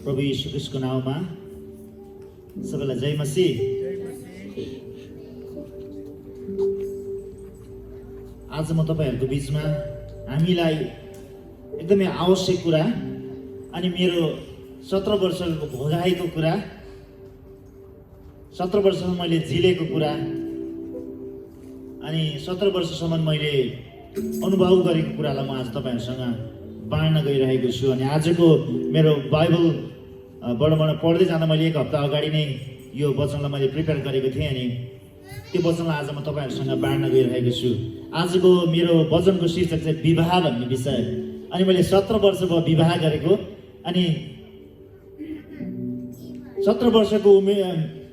प्रभु यीशु ख्रीष्टको नाममा सबैलाई जय मसीह। आज म तपाईहरुको बीचमा हामीलाई एकदमै आवश्यक कुरा अनि मेरो 17 वर्षको भोगाएको कुरा, 17 वर्षसम्म मैले झिलेको कुरा अनि 17 वर्षसम्म मैले अनुभव गरेको कुरालाई म आज तपाईहरुसँग बाँड्न गइरहेको छु। अनि आजको मेरो बाइबलबाट म पढ्दै जाँदा मैले एक हप्ता अगाडि नै यो वचनलाई मैले प्रिपेयर गरेको थिएँ अनि त्यो वचनलाई आज म तपाईहरुसँग बाँड्न गइरहेको छु। आजको मेरो वचनको शीर्षक चाहिँ विवाह भन्ने विषय। अनि मैले 17 वर्ष भयो विवाह गरेको अनि 17 वर्षको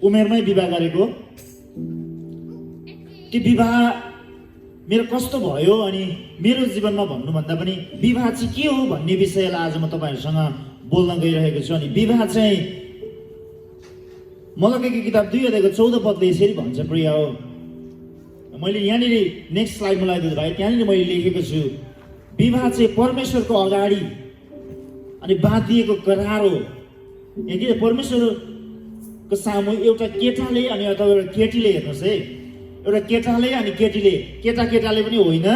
उमेरमै विवाह गरेको। त्यो विवाह मेरो कस्तो भयो अनि मेरो जीवनमा भन्नुभन्दा पनि विवाह चाहिँ के हो भन्ने विषयलाई आज म तपाईहरुसँग बोल्न गइरहेको छु। अनि विवाह चाहिँ मलकीको किताब 2 अध्यायको 14 पदले यसरी भन्छ, प्रिय हो। मैले यहाँनिर नेक्स्ट स्लाइडमा लगाइदिनु भाइ, त्यहाँनिर मैले लेखेको छु विवाह चाहिँ परमेश्वरको अगाडि अनि बाँधिएको करार हो। यहाँ के परमेश्वरको सामु एउटा केटाले अनि अथवा एउटा केटीले, हेर्नुहोस् है, एउटा केटाले अनि केटीले, केटाले पनि होइन,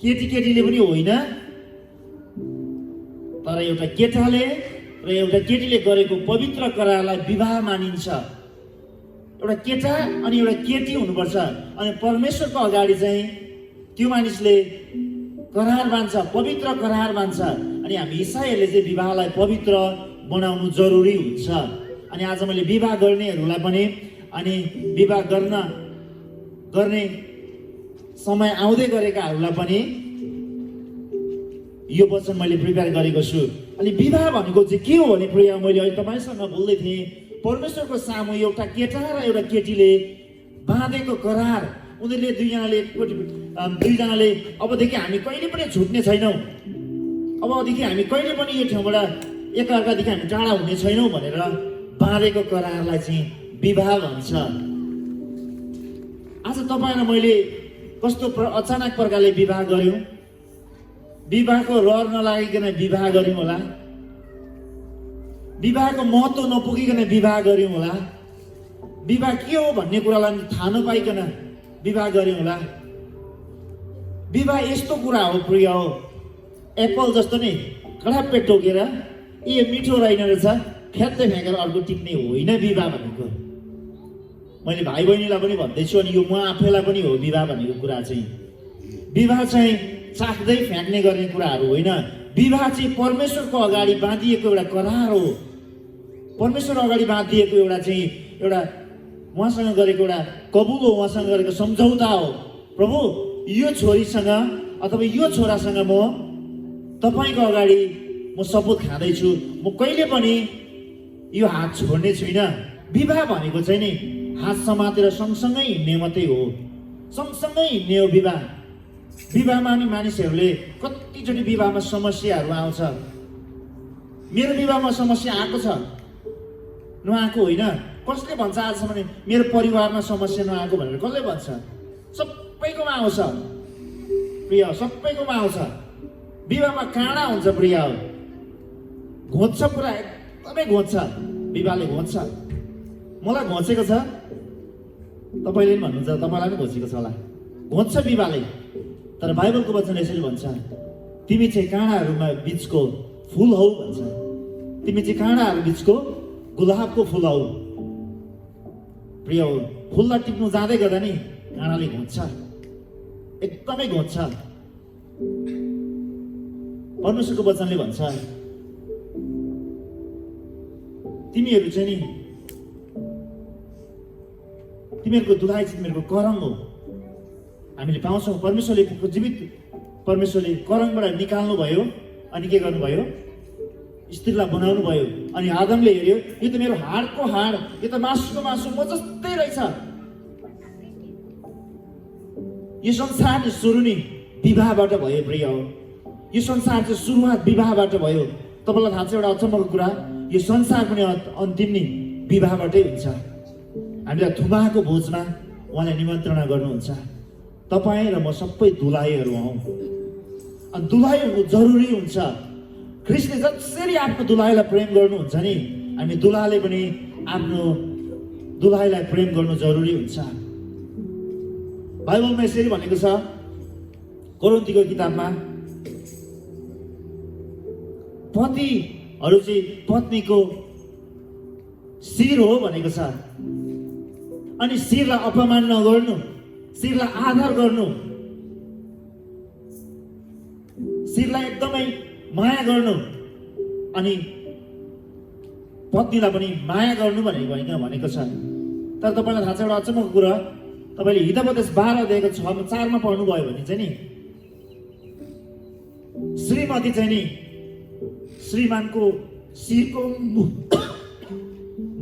केटीले पनि होइन, तर एउटा केटाले र एउटा केटीले गरेको पवित्र करारलाई विवाह मानिन्छ। एउटा केटा अनि एउटा केटी हुनुपर्छ अनि परमेश्वरको अगाडि चाहिँ त्यो मानिसले करार बान्छ, पवित्र करार बान्छ। अनि हामी इसाईहरूले चाहिँ विवाहलाई पवित्र बनाउनु जरुरी हुन्छ। अनि आज मैले विवाह गर्नेहरूलाई पनि अनि विवाह गर्ने समय आउँदै गरेकाहरूलाई पनि यो वचन मैले प्रिपेयर गरेको छु। अनि विवाह भनेको चाहिँ के हो भने प्रिय, मैले अहिले तपाईसँग बोल्दै थिएँ परमेश्वरको सामु एउटा केटा र एउटा केटीले बाँधेको करार। उनीहरूले दुईजनाले अबदेखि हामी कहिले पनि छुट्ने छैनौँ, अबदेखि हामी कहिले पनि यो ठाउँबाट एकअर्कादेखि हामी टाढा हुने छैनौँ भनेर बाँधेको करारलाई चाहिँ विवाह भन्छ। आज तपाईँ र मैले कस्तो अचानक प्रकारले विवाह गर्यौँ, विवाहको रहर नलागिकन विवाह गर्यौँ होला, विवाहको महत्त्व नपुगिकन विवाह गर्यौँ होला, विवाह के हो भन्ने कुरालाई थाहा नपाइकन विवाह गर्यौँ होला। विवाह यस्तो कुरा हो प्रिय हो, एप्पल जस्तो नै खडाप्पे टोकेर ए मिठो रहेन रहेछ फ्यात्तै फ्याँकेर अर्को टिप्ने होइन विवाह भनेको। मैले भाइ बहिनीलाई पनि भन्दैछु अनि यो म आफैलाई पनि हो, विवाह भनेको कुरा चाहिँ विवाह चाहिँ चाख्दै फ्याँक्ने गर्ने कुराहरू होइन। विवाह चाहिँ परमेश्वरको अगाडि बाँधिएको एउटा करार हो, परमेश्वर अगाडि बाँधिएको एउटा चाहिँ एउटा उहाँसँग गरेको एउटा कबुल हो, उहाँसँग गरेको सम्झौता हो। प्रभु यो छोरीसँग अथवा यो छोरासँग म तपाईँको अगाडि म शपथ खाँदैछु, म कहिले पनि यो हात छोड्ने छुइनँ। विवाह भनेको चाहिँ नि हात समातेर सँगसँगै हिँड्ने मात्रै हो, सँगसँगै हिँड्ने हो विवाह। विवाहमा नि मानिसहरूले कतिचोटि विवाहमा समस्याहरू आउँछ। मेरो विवाहमा समस्या आएको छ, नआएको होइन। कसले भन्छ आजसम्म मेरो परिवारमा समस्या नआएको भनेर कसले भन्छ? सबैकोमा आउँछ प्रिय, सबैकोमा आउँछ। विवाहमा काँडा हुन्छ प्रिय, घोच्छ, पुरा एकदमै घोच्छ, विवाहले घोच्छ। मलाई घोचेको छ, तपाईँले पनि भन्नुहुन्छ तपाईँलाई पनि घोचेको छ होला, घोच्छ विवाहले। तर बाइबलको वचन यसरी भन्छ, तिमी चाहिँ काँडाहरूमा बिचको फुल हौ भन्छ, तिमी चाहिँ काँडाहरू बिचको गुलाबको फुल हौ। प्रिय हो, फुललाई टिप्नु जाँदै गर्दा नि काँडाले घोच्छ, एकदमै घोच्छ। परमेश्वरको वचनले भन्छ तिमीहरू चाहिँ नि, तिमीहरूको दुहाइ चाहिँ तिमीहरूको करङ हो। हामीले पाउँछौँ परमेश्वरले जीवित परमेश्वरले करङबाट निकाल्नु भयो अनि के गर्नुभयो? स्त्रीलाई बनाउनु भयो। अनि आदमले हेऱ्यो यो त मेरो हाडको हाड, यो त मासुको मासु म जस्तै रहेछ। यो संसार सुरु नै विवाहबाट भयो प्रिय हो, यो संसार चाहिँ सुरुवात विवाहबाट भयो। तपाईँलाई थाहा छ एउटा अचम्मको कुरा, यो संसार पनि अन्तिम नै विवाहबाटै हुन्छ। हामीलाई थुमाको भोजमा उहाँले निमन्त्रणा गर्नुहुन्छ, तपाईँ र म सबै दुलाहीहरू हौँ। अनि दुलाही हुनु जरुरी हुन्छ। ख्रिस्टले जसरी आफ्नो दुलहाईलाई प्रेम गर्नुहुन्छ नि, हामी दुलहाले पनि आफ्नो दुलहाईलाई प्रेम गर्नु जरुरी हुन्छ। बाइबलमा यसरी भनेको छ, कोरिन्थीको किताबमा, पतिहरू चाहिँ पत्नीको शिर हो भनेको छ। अनि शिरलाई अपमान नगर्नु, शिरलाई आदर गर्नु, शिरलाई एकदमै माया गर्नु, अनि पत्नीलाई पनि माया गर्नु भनेको छ। तर तपाईँलाई थाहा छ एउटा अचम्मको कुरा, तपाईँले हितोपदेश 12:4 पढ्नुभयो भने चाहिँ नि, श्रीमती चाहिँ नि श्रीमानको शिरको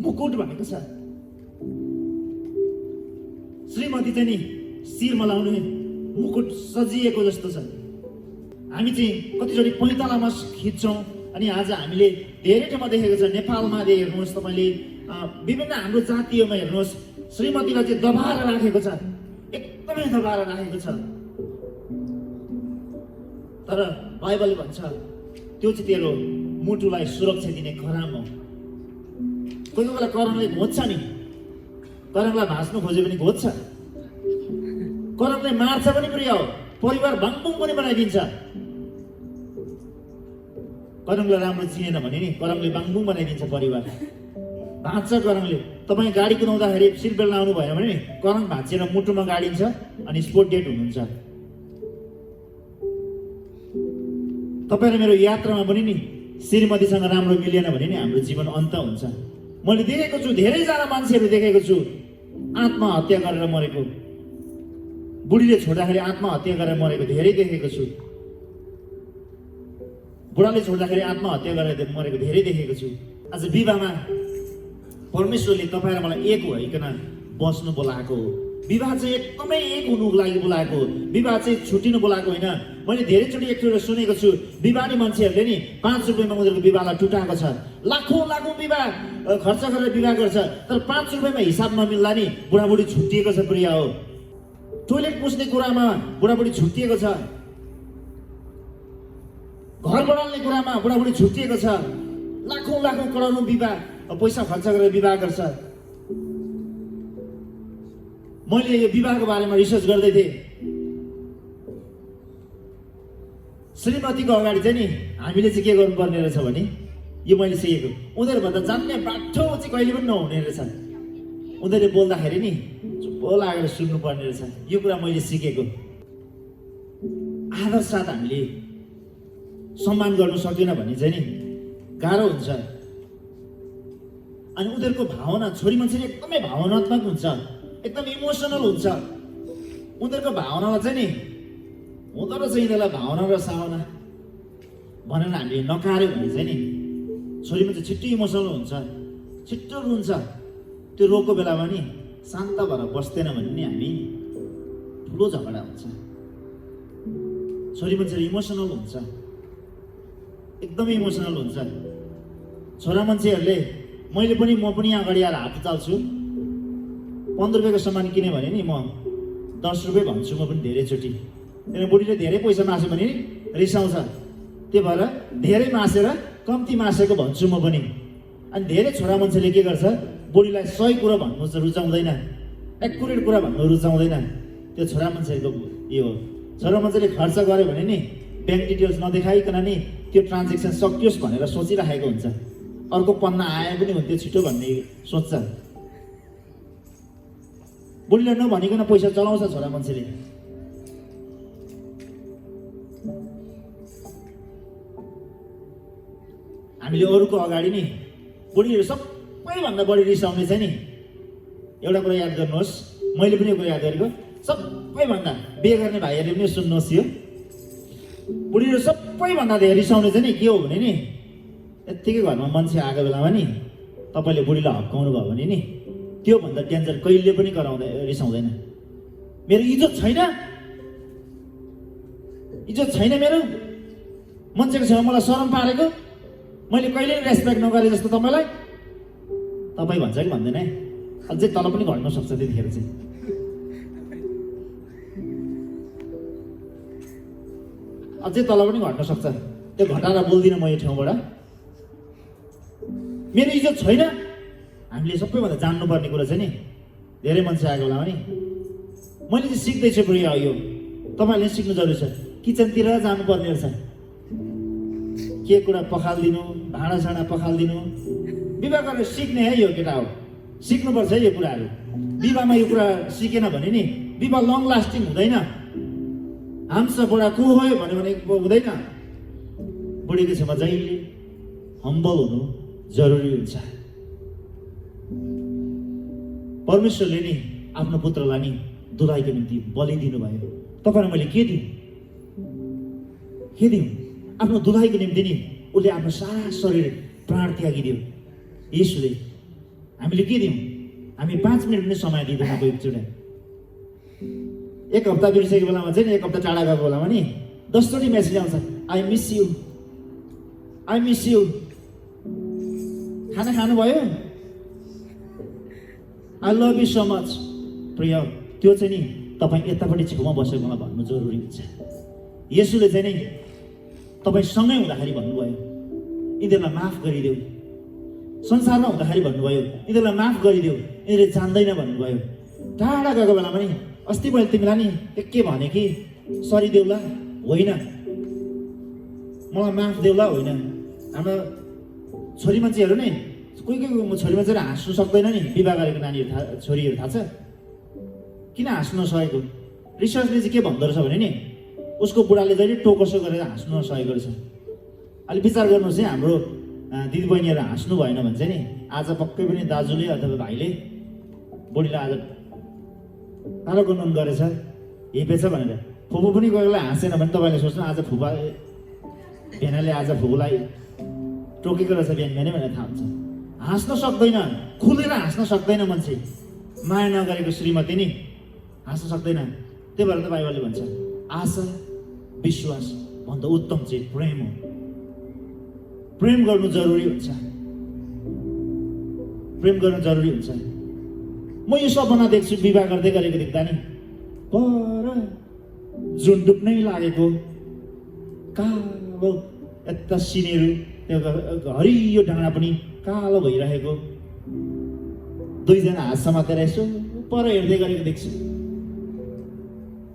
मुकुट भनेको छ। श्रीमती चाहिँ नि शिरमा लाउने मुकुट सजिएको जस्तो छ। हामी चाहिँ कतिचोटि पैतालामा खिच्छौँ, अनि आज हामीले धेरै ठाउँमा देखेको छ। नेपालमा हेर्नुहोस् तपाईँले, विभिन्न हाम्रो जातिमा हेर्नुहोस्, श्रीमतीलाई चाहिँ दबाएर राखेको छ, एकदमै दबाएर राखेको छ। तर बाइबलले भन्छ त्यो चाहिँ तेरो मुटुलाई सुरक्षा दिने कराम हो। कोही बेला करमले घोज्छ नि, करमलाई भाँच्नु खोजे पनि घोज्छ, करमले मार्छ पनि प्रिय हो, परिवार भङभङ पनि बनाइदिन्छ। करमलाई राम्रो चिनेन भने नि करमले बाङबुङ बनाइदिन्छ परिवार, भाँच्छ करमले। तपाईँ गाडी कुदाउँदाखेरि सिट बेल्ट लाउनु भएन भने नि करम भाँचेर मुटुमा गाडिन्छ, अनि स्पोट डेट हुनुहुन्छ। तपाईँ र मेरो यात्रामा पनि नि श्रीमतीसँग राम्रो मिलेन भने नि हाम्रो जीवन अन्त हुन्छ। मैले देखेको छु, धेरैजना मान्छेहरू देखेको छु आत्महत्या गरेर मरेको, बुढीले छोड्दाखेरि आत्महत्या गरेर मरेको धेरै देखेको छु, बुढाले छोड्दाखेरि आत्महत्या गरेर मरेको धेरै देखेको छु। आज विवाहमा परमेश्वरले तपाईँ र मलाई एक भइकन बस्नु बोलाएको हो। विवाह चाहिँ एकदमै एक हुनुको लागि बोलाएको हो। विवाह चाहिँ छुट्टिनु बोलाएको होइन। मैले धेरैचोटि एकचोटि सुनेको छु, विवाही मान्छेहरूले नि 5 रुपियाँमा उनीहरूको विवाहलाई टुटाएको छ। लाखौँ विवाह खर्च गरेर विवाह गर्छ, तर 5 रुपियाँमा हिसाब नमिल्दा नि बुढाबुढी छुट्टिएको छ प्रिय हो। टोइलेट पुस्ने कुरामा बुढाबुढी छुट्टिएको छ, घर बनाउने कुरामा बुढाबुढी छुट्टिएको छ। लाखौँ करोडौँ विवाह पैसा खर्च गरेर विवाह गर्छ। मैले यो विवाहको बारेमा रिसर्च गर्दै थिएँ। श्रीमतीको अगाडि चाहिँ नि हामीले चाहिँ के गर्नुपर्ने रहेछ भने, यो मैले सिकेको, उनीहरूभन्दा जान्ने बाठो चाहिँ कहिले पनि नहुने रहेछ। उनीहरूले बोल्दाखेरि नि चुप्प लागेर सुन्नुपर्ने रहेछ। यो कुरा मैले सिकेको। आदर साथ हामीले सम्मान गर्नु सकेन भने चाहिँ नि गाह्रो हुन्छ। अनि उनीहरूको भावना, छोरी मान्छेले एकदमै भावनात्मक हुन्छ, एकदम इमोसनल हुन्छ। उनीहरूको भावनालाई चाहिँ नि हुँदो रहेछ यिनीहरूलाई भावना र सावना भनेर हामीले नकार्यो भने चाहिँ नि छोरी मान्छे छिट्टो इमोसनल हुन्छ, छिट्टो रुन्छ। त्यो रोगको बेलामा नि शान्त भएर बस्दैन भने नि हामी ठुलो झगडा हुन्छ। छोरी मान्छेले इमोसनल हुन्छ, एकदमै इमोसनल हुन्छ। छोरा मान्छेहरूले म पनि अगाडि आएर हात चाल्छु। 15 रुपियाँको सामान किन्यो भने नि म 10 रुपियाँ भन्छु म पनि धेरैचोटि। किनभने बुढीले धेरै पैसा मास्यो भने नि रिसाउँछ, त्यही भएर धेरै मासेर कम्ती मासेको भन्छु म पनि। अनि धेरै छोरा मान्छेले के गर्छ, बुढीलाई 100 कुरा भन्नु चाहिँ रुचाउँदैन, एक्युरेट कुरा भन्नु रुचाउँदैन। त्यो छोरा मान्छेको यो हो। छोरा मान्छेले खर्च गर्यो भने नि ब्याङ्क डिटेल्स नदेखाइकन नि त्यो ट्रान्जेक्सन सकियोस् भनेर सोचिराखेको हुन्छ। अर्को पन्ना आए पनि हुन्थ्यो छिटो भन्ने सोच्छ। बुढीले नभनिकन पैसा चलाउँछ छोरा मान्छेले। हामीले अरूको अगाडि नि बुढीहरू सबैभन्दा बढी रिसाउने चाहिँ नि एउटा कुरा याद गर्नुहोस्, मैले पनि यो कुरा याद गरेको, सबैभन्दा बिहे गर्ने भाइहरूले पनि सुन्नुहोस्। यो बुढीहरू सबैभन्दा धेरै रिसाउने चाहिँ नि के हो भने नि, यत्तिकै घरमा मान्छे आएको बेलामा नि तपाईँले बुढीलाई हप्काउनु भयो भने नि त्योभन्दा डेन्जर कहिले पनि रिसाउँदैन। मेरो इज्जत छैन मेरो, मान्छेको छेउमा मलाई शरम पारेको, मैले कहिले रेस्पेक्ट नगरे जस्तो तपाईँ भन्छ कि भन्दैन है, अझै तल पनि घट्न सक्छ त्यतिखेर चाहिँ। अझै तल पनि घट्न सक्छ। त्यो घटाएर बोल्दिनँ म यो ठाउँबाट। मेरो इज्जत छैन। हामीले सबैभन्दा जान्नुपर्ने कुरा चाहिँ नि धेरै मान्छे आएको बेलामा नि मैले चाहिँ सिक्दैछु प्रिय यो तपाईँहरूले सिक्नु जरुरी छ। किचनतिर जानुपर्ने रहेछ। के कुरा पखालिदिनु, भाँडासाँडा पखालिदिनु, विवाह गरेर सिक्ने है यो केटा हो। सिक्नुपर्छ है यो कुराहरू। विवाहमा यो कुरा सिकेन भने नि विवाह लङ लास्टिङ हुँदैन। हाम्स बुढा को हो भन्यो भने हुँदैन। बुढीको छेउमा जहिले हम्बल हुनु जरुरी हुन्छ। परमेश्वरले नि आफ्नो पुत्रलाई नि दुलाइको निम्ति बलि दिनुभयो। तपाईँलाई मैले के दिउँ? आफ्नो दुलाइको निम्ति नि उसले आफ्नो सारा शरीर प्राण त्यागिदियो। यीशुले हामीले के दिउँ? हामी 5 मिनट पनि समय दिँदैन। एकचोटि 1 हप्ता बिर्सेको बेलामा चाहिँ 1 हप्ता टाढा गएको बेलामा नि 10 चोटि मेसेज आउँछ, I miss you, I miss you. खाना खानुभयो? I love you so much. प्रिय, त्यो चाहिँ नि तपाईँ यतापट्टि छेउमा बसेको मलाई भन्नु जरुरी हुन्छ। येशूले चाहिँ नि तपाईँ सँगै हुँदाखेरि भन्नुभयो, यिनीहरूलाई माफ गरिदेऊ। संसारमा हुँदाखेरि भन्नुभयो, यिनीहरूलाई माफ गरिदेऊ, यिनीहरूले जान्दैन भन्नुभयो। टाढा गएको बेलामा नि अस्ति मैले तिमीलाई नि के भने कि सरी देऊला होइन, मलाई माफ देऊला होइन। हाम्रो छोरी मान्छेहरू नि कोही छोरी मान्छेहरू हाँस्नु सक्दैन नि। विवाह गरेको नानीहरू छोरीहरू थाहा छ किन हाँस्नु नसकेको? रिसर्चले चाहिँ के भन्दो रहेछ भने नि उसको बुढाले जहिले टोकसो गरेर हाँस्नु नसकेको रहेछ। अहिले विचार गर्नुहोस् है, हाम्रो दिदीबहिनीहरू हाँस्नु भएन भने चाहिँ नि आज पक्कै पनि दाजुले अथवा भाइले बुढीलाई आज कालो गुनगुन गरेछ, हेपेछ भनेर। फुपू पनि कोही बेला हाँसेन भने तपाईँले सोच्नु आज फुपा भेनाले आज फुपूलाई टोकेको रहेछ बिहान बिहानै भनेर थाहा हुन्छ। हाँस्न सक्दैन, खुलेर हाँस्न सक्दैन मान्छे। माया नगरेको श्रीमती नि हाँस्न सक्दैन। त्यही भएर त बाइबलले भन्छ आशा विश्वास भन्दा उत्तम चाहिँ प्रेम हो। प्रेम गर्नु जरुरी हुन्छ। प्रेम गर्नु जरुरी हुन्छ। म यो सपना देख्छु विवाह गर्दै गरेको देख्दा नि पर जुन डुब्नै लागेको कालो यता सिनेहरू, त्यो हरियो डाँडा पनि कालो भइरहेको, दुईजना हात समातेर यसो पर हेर्दै गरेको देख्छु।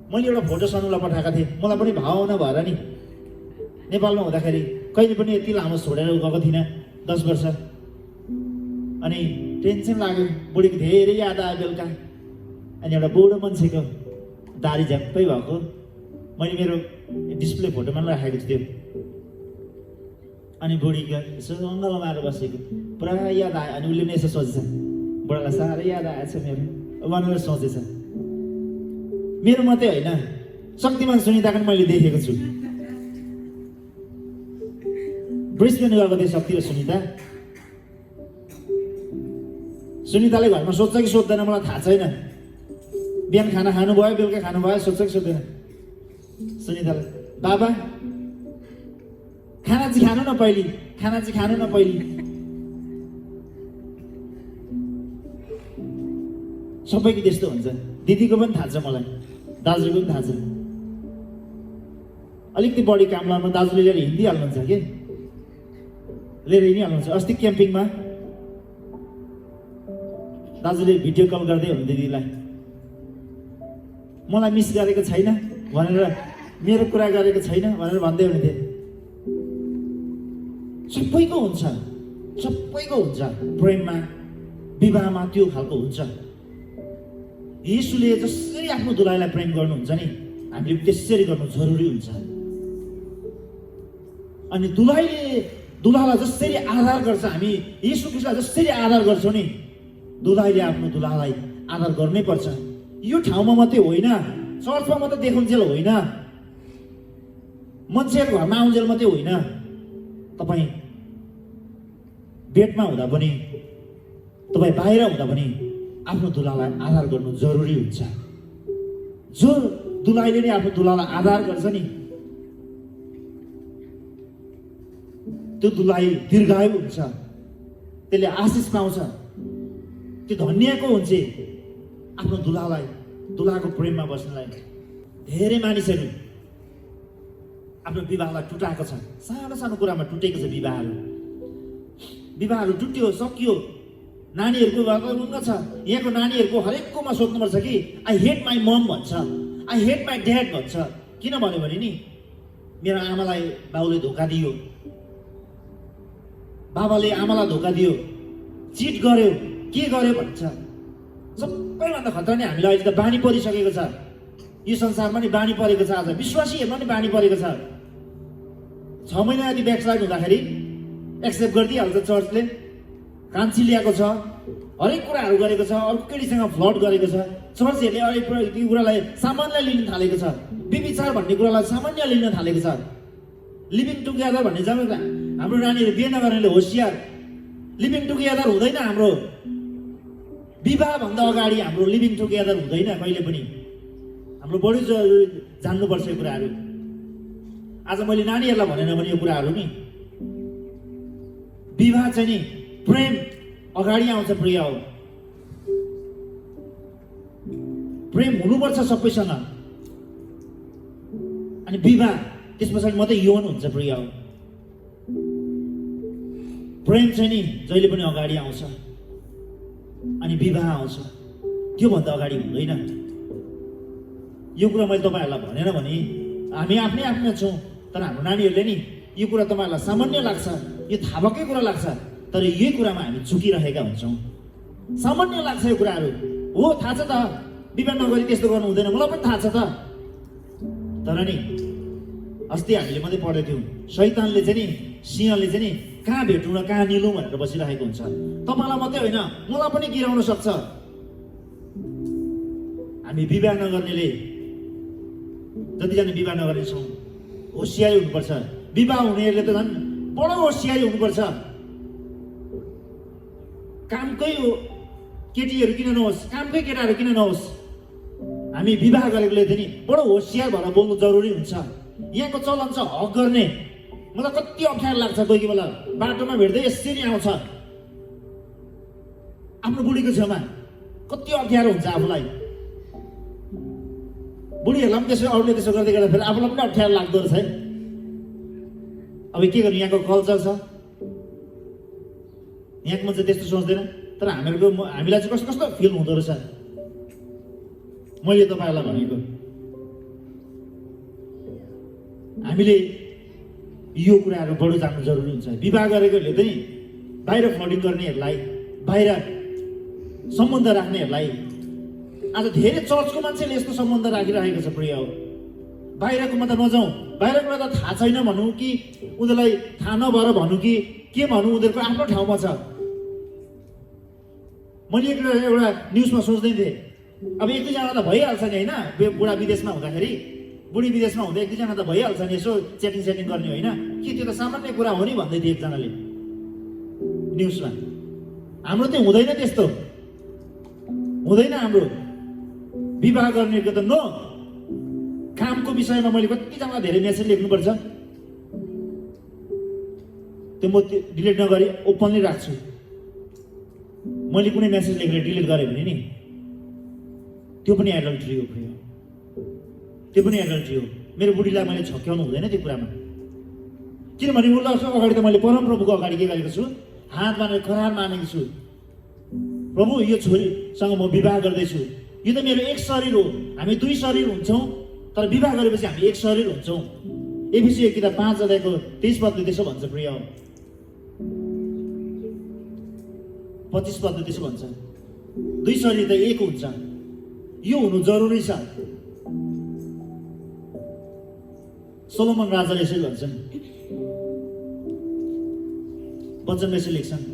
मैले एउटा फोटो सनुलाई पठाएको थिएँ। मलाई पनि भावना भएर नि नेपालमा हुँदाखेरि कहिले पनि यति लामो छोडेर गएको थिइनँ, 10 वर्ष। अनि टेन्सन लाग्यो, बुढीको धेरै याद आयो बेलुका। अनि एउटा बुढो मान्छेको दारी झ्याप्पै भएको मैले मेरो डिस्प्ले फोटोमा राखेको छु त्यो। अनि बुढीको यसो अङ्गलमा आएर बसेको पुरा याद आयो। अनि उसले पनि यसो सोचेछ, बुढालाई साह्रै याद आएछ मेरो भनेर सोचेछ। मेरो मात्रै होइन, शक्तिमान सुनिताको मैले देखेको छु। ब्रिस्बेन गएको थिएँ शक्ति र सुनिता। सुनिताले घरमा सोध्छ कि सोध्दैन मलाई थाहा छैन। बिहान खाना खानुभयो, बेलुका खानुभयो, सोध्छ कि सोध्दैन। सुनिताले बाबा खाना चाहिँ खानु न पहिले, खाना चाहिँ खानु न पहिले। सबैको त्यस्तो हुन्छ। दिदीको पनि थाहा छ मलाई, दाजुको पनि थाहा छ। अलिकति बढी काम लानु दाजुले लिएर हिँडिहाल्नुहुन्छ कि लिएर हिँडिहाल्नुहुन्छ। अस्ति क्याम्पिङमा दाजुले भिडियो कल गर्दै हुनु दिदीलाई, मलाई मिस गरेको छैन भनेर, मेरो कुरा गरेको छैन भनेर भन्दै हुनुहुन्थ्यो। सबैको हुन्छ, सबैको हुन्छ। प्रेममा विवाहमा त्यो खालको हुन्छ। येशूले जसरी आफ्नो दुलाईलाई प्रेम गर्नुहुन्छ नि हामीले त्यसरी गर्नु जरुरी हुन्छ। अनि दुलाईले दुलालाई जसरी आदर गर्छ, हामी येशू ख्रीष्टलाई जसरी आदर गर्छौँ नि दुलाईले आफ्नो दुलालाई आदर गर्नै पर्छ। यो ठाउँमा मात्रै होइन, चर्चमा मात्रै देखुन्जेल होइन, मान्छेहरूको घरमा आउन्जेल मात्रै होइन, तपाईँ बेडमा हुँदा पनि, तपाईँ बाहिर हुँदा पनि आफ्नो दुलालाई आदर गर्नु जरुरी हुन्छ। जो दुलाईले नै आफ्नो दुलालाई आदर गर्छ नि त्यो दुलाई दीर्घायु हुन्छ, त्यसले आशिष पाउँछ, त्यो धन्यको हुन्छ आफ्नो दुलालाई, दुलाको प्रेममा बस्नलाई। धेरै मानिसहरू आफ्नो विवाहलाई टुटाएको छ। सानो सानो कुरामा टुटेको छ विवाहहरू। विवाहहरू टुट्यो, सकियो। नानीहरूको भङ्ग छ। यहाँको नानीहरूको हरेककोमा सोध्नुपर्छ कि आई हेट माई मम भन्छ, आई हेट माई ड्याड भन्छ। किन भन्यो भने नि मेरो आमालाई बाउले धोका दियो, बाबाले आमालाई धोका दियो, चिट गर्यो, के गर्यो भन्छ। सबैभन्दा खतरा नै हामीलाई अहिले त बानी परिसकेको छ। यो संसारमा नि बानी परेको छ। आज विश्वासीहरूमा नि बानी परेको छ। 6 महिना यदि ब्याकस्लाइड हुँदाखेरि एक्सेप्ट गरिदिइहाल्छ चर्चले। कान्छी ल्याएको छ, हरेक कुराहरू गरेको छ, अर्को केटीसँग फ्लड गरेको छ। चर्चहरूले अहिले त्यो कुरालाई सामान्य लिन थालेको छ। व्यभिचार भन्ने कुरालाई सामान्य लिन थालेको छ। लिभिङ टुगेदर भन्ने जब हाम्रो नानीहरू बिहे नगर्नेले होसियार। लिभिङ टुगेदर हुँदैन हाम्रो। विवाहभन्दा अगाडि हाम्रो लिभिङ टुगेदर हुँदैन कहिले पनि। हाम्रो बढी जान्नुपर्छ यो कुराहरू। आज मैले नानीहरूलाई भनेन भने यो कुराहरू नि विवाह चाहिँ नि प्रेम अगाडि आउँछ। प्रिय हो, प्रेम हुनुपर्छ सबैसँग, अनि विवाह त्यस पछाडि मात्रै यौन हुन्छ। प्रिय हो, प्रेम चाहिँ नि जहिले पनि अगाडि आउँछ अनि विवाह आउँछ, त्योभन्दा अगाडि हुँदैन। यो कुरा मैले तपाईँहरूलाई भनेन भने हामी आफ्नै आफ्नै छौँ, तर हाम्रो नानीहरूले नि यो कुरा तपाईँहरूलाई सामान्य लाग्छ, यो थाहा भएकै कुरा लाग्छ, तर यही कुरामा हामी चुकिरहेका हुन्छौँ। सामान्य लाग्छ यो कुराहरू। हो, थाहा छ त विवाह नगरी त्यस्तो गर्नु हुँदैन, मलाई पनि थाहा छ त। तर नि अस्ति हामीले मात्रै पढेको थियौँ, शैतानले चाहिँ नि सिंहले चाहिँ नि कहाँ भेटौँ र कहाँ निलौँ भनेर बसिरहेको हुन्छ। तपाईँलाई मात्रै होइन, मलाई पनि गिराउन सक्छ। हामी विवाह नगर्नेले, जतिजना विवाह नगर्ने छौँ, होसियारी हुनुपर्छ। विवाह हुनेहरूले त झन् बडो होसियारी हुनुपर्छ। कामकै केटीहरू किन नहोस्, कामकै केटाहरू किन नहोस्, हामी विवाह गरेकोले चाहिँ नि बडो होसियार भएर बोल्नु जरुरी हुन्छ। यहाँको चलन छ हक गर्ने। मलाई कति अप्ठ्यारो लाग्छ कोही बेला बाटोमा भेट्दै यसरी आउँछ आफ्नो बुढीको छेउमा, कति अप्ठ्यारो हुन्छ आफूलाई। बुढीहरूलाई पनि त्यसो, अरूले त्यसो गर्दै गर्दा फेरि आफूलाई पनि अप्ठ्यारो लाग्दो रहेछ है। अब के गर्नु, यहाँको कल्चर छ, यहाँको मान्छे त्यस्तो सोच्दैन। तर हामीलाई चाहिँ कस्तो कस्तो फिल हुँदो रहेछ। मैले तपाईँहरूलाई भनेको हामीले यो कुराहरू बढो जान्नु जरुरी हुन्छ। विवाह गरेकोहरूले पनि बाहिर फ्लडिङ गर्नेहरूलाई, बाहिर सम्बन्ध राख्नेहरूलाई, आज धेरै चर्चको मान्छेले यस्तो सम्बन्ध राखिरहेको छ। प्रिय हो, बाहिरकोमा त नजाउँ, बाहिरकोमा त थाहा छैन भनौँ कि उनीहरूलाई थाहा नभएर भनौँ कि के भनौँ, उनीहरूको आफ्नो ठाउँमा छ। मैले एउटा न्युजमा सोच्दै थिएँ, अब एक दुईजना त भइहाल्छ नि होइन, बुढा विदेशमा हुँदाखेरि, बुढी विदेशमा हुँदा एक दुईजना त भइहाल्छ नि, यसो सेटिङ गर्ने होइन कि, त्यो त सामान्य कुरा हो नि भन्दै थियो एकजनाले न्युजमा। हाम्रो चाहिँ हुँदैन त्यस्तो, हुँदैन हाम्रो। विवाह गर्नेको त नो। कामको विषयमा मैले कतिजना धेरै मेसेज लेख्नुपर्छ, त्यो म डिलिट नगरी ओपनली राख्छु। मैले कुनै मेसेज लेखेर डिलिट गरेँ भने नि त्यो पनि एडल्ट्री हो। प्रिय, त्यो पनि एडल्ट्री हो। मेरो बुढीलाई मैले छक्याउनु हुँदैन त्यो कुरामा, किनभने उसलाई अगाडि त मैले परमप्रभुको अगाडि के गरेको छु, हात मानेर करार मानेको छु। प्रभु, यो छोरीसँग म विवाह गर्दैछु, यो त मेरो एक शरीर हो। हामी दुई शरीर हुन्छौँ, तर विवाह गरेपछि हामी एक शरीर हुन्छौँ। एफिसी किताब 5 अध्यायको 23 पदले त्यसो भन्छ। प्रिय, 25 पदले त्यसो भन्छ, दुई शरीर त एक हुन्छ। यो हुनु जरुरी छ। सोलोमन राजाले यसरी भन्छन्, वचनमा यसरी लेख्छन्,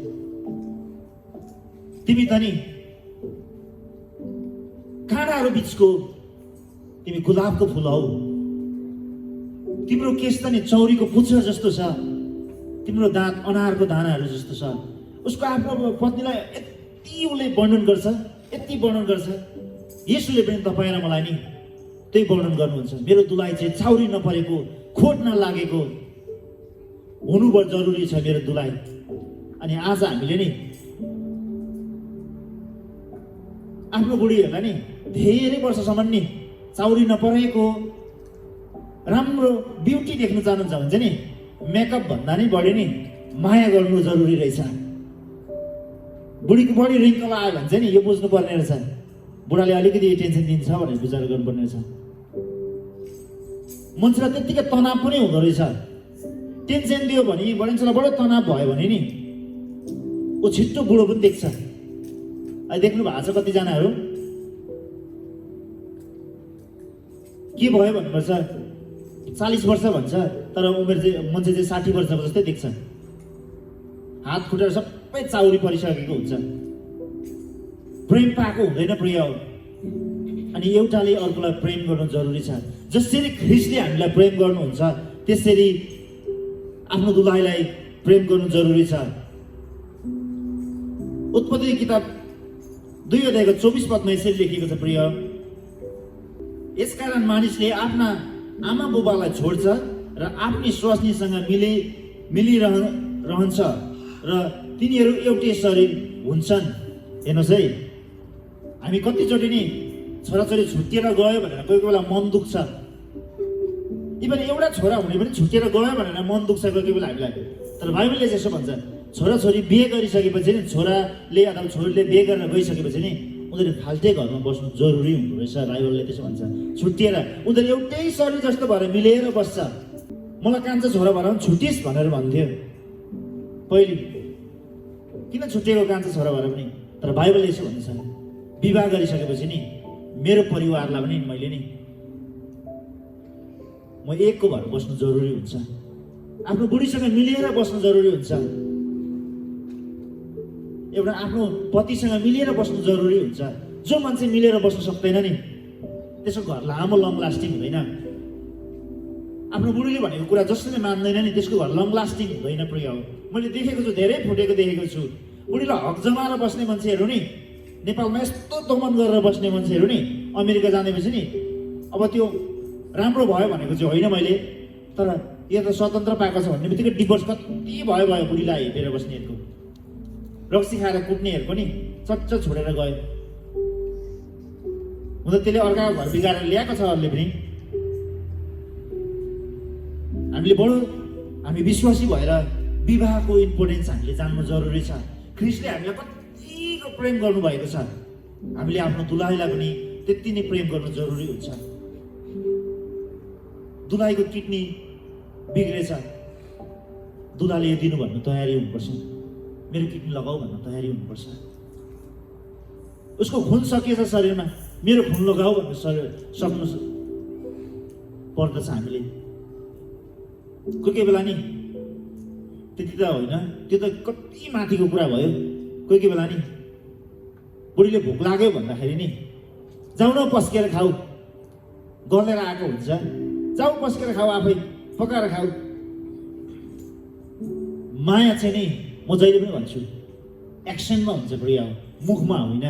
तिमी त नि काँडाहरू बिचको तिमी गुलाबको फुल हौ। तिम्रो केस त नि चौरीको पुच्छर जस्तो छ, तिम्रो दाँत अनारको दानाहरू जस्तो छ। उसको आफ्नो पत्नीलाई यति उसले वर्णन गर्छ, यति वर्णन गर्छ। यसुले पनि तपाईँ र मलाई नि त्यही वर्णन गर्नुहुन्छ। मेरो दुलाइ चाहिँ चाउरी नपरेको, खोट नलागेको हुनु जरुरी छ मेरो दुलाइ। अनि आज हामीले नि आफ्नो बुढीहरूलाई नि धेरै वर्षसम्म नि चाउरी नपरेको, राम्रो ब्युटी देख्न चाहनुहुन्छ भने चाहिँ नि मेकअप भन्दा नि बढी नि माया गर्नु जरुरी रहेछ। बुढीको बढी रिङ्कल आयो भने चाहिँ नि यो बुझ्नु पर्ने रहेछ, बुढाले अलिकति टेन्सन दिन्छ भनेर विचार गर्नुपर्ने रहेछ। मान्छेलाई त्यत्तिकै तनाव पनि हुँदो रहेछ। टेन्सन दियो भने मान्छेलाई बडो तनाव भयो भने नि ऊ छिट्टो बुढो पनि देख्छ। अहिले देख्नु भएको छ कतिजनाहरू के भयो भन्नुपर्छ 40 वर्ष भन्छ तर उमेर चाहिँ मान्छे चाहिँ 60 वर्षको जस्तै देख्छ। हात खुट्टा सबै चाउरी परिसकेको हुन्छ। प्रेम पाएको हुँदैन प्रिय हो। अनि एउटाले अर्कोलाई प्रेम गर्नु जरुरी छ। जसरी ख्रिस्टले हामीलाई प्रेम गर्नुहुन्छ त्यसरी आफ्नो दुलाईलाई प्रेम गर्नु जरुरी छ। उत्पत्ति किताब 2 अध्यायको 24 पदमा यसरी लेखिएको छ प्रिय, यसकारण मानिसले आफ्ना आमा बुबालाई छोड्छ र आफ्नी स्वास्नीसँग मिलिरहन्छ र तिनीहरू एउटै शरीर हुन्छन्। हेर्नुहोस् है, हामी कतिचोटि नि छोराछोरी छुट्टिएर गयो भनेर कोही कोही बेला मन दुख्छ। इभन एउटा छोरा हुने पनि छुट्टिएर गयो भनेर मन दुख्छ कोही बेला हामीलाई। तर बाइबलले यसो भन्छ, छोराछोरी बिहे गरिसकेपछि नि छोराले अथवा छोरीले बिहे गरेर गइसकेपछि नि उनीहरू फाल्टै घरमा बस्नु जरुरी हुँदो रहेछ। बाइबलले त्यसो भन्छ। छुट्टिएर उनीहरू एउटै शरीर जस्तो भएर मिलेर बस्छ। मलाई कान्छो छोरा भएर पनि छुट्टिस् भनेर भन्थ्यो पहिले, किन छुट्टिएको कान्छो छोरा भएर पनि। तर बाइबलले यसो भन्छ, विवाह गरिसकेपछि नि मेरो परिवारलाई पनि मैले नि म एकको भएर बस्नु जरुरी हुन्छ। आफ्नो बुढीसँग मिलेर बस्नु जरुरी हुन्छ। एउटा आफ्नो पतिसँग मिलेर बस्नु जरुरी हुन्छ। जो मान्छे मिलेर बस्नु सक्दैन नि त्यसको घर लामो लङ लास्टिङ हुँदैन। आफ्नो बुढीले भनेको कुरा जसले मान्दैन नि त्यसको घर लङ लास्टिङ हुँदैन प्रिय हो। मैले देखेको छु, धेरै फुटेको देखेको छु। बुढीलाई हक जमाएर बस्ने मान्छेहरू नि, नेपालमा यस्तो दमन गरेर बस्ने मान्छेहरू नि अमेरिका जानेपछि नि अब त्यो राम्रो भयो भनेको चाहिँ होइन मैले। तर यो त स्वतन्त्र पाएको छ भन्ने बित्तिकै डिभोर्स कति भयो बुढीलाई हेपेर बस्नेहरूको, रक्सी खाएर कुट्नेहरूको नि चट्ट छोडेर गयो। हुन त त्यसले अर्काको घर बिगारेर ल्याएको छ अरूले पनि। हामी विश्वासी भएर विवाहको इम्पोर्टेन्स हामीले जान्नु जरुरी छ। ख्रिस्टले हामीलाई कतिको प्रेम गर्नुभएको छ, हामीले आफ्नो दुलाईलाई पनि त्यति नै प्रेम गर्नु जरुरी हुन्छ। दुलाईको किडनी बिग्रेछ, दुलाले यो दिनु भन्नु तयारी हुनुपर्छ। मेरो किडनी लगाऊ भन्न तयारी हुनुपर्छ। उसको खुन सकिएछ शरीरमा, मेरो खुन लगाऊ भन्नु सक्नु पर्दछ हामीले। कोही बेला नि त्यति त होइन, त्यो त कति माथिको कुरा भयो। कोही बेला नि बुढीले भोक लाग्यो भन्दाखेरि नि जाउँ न पस्केर खाऊ, गलेर आएको हुन्छ। जाऊ पस्केर खाऊ, आफै पकाएर खाऊ। माया चाहिँ नि म जहिले पनि भन्छु एक्सनमा हुन्छ प्रिय, मुखमा होइन।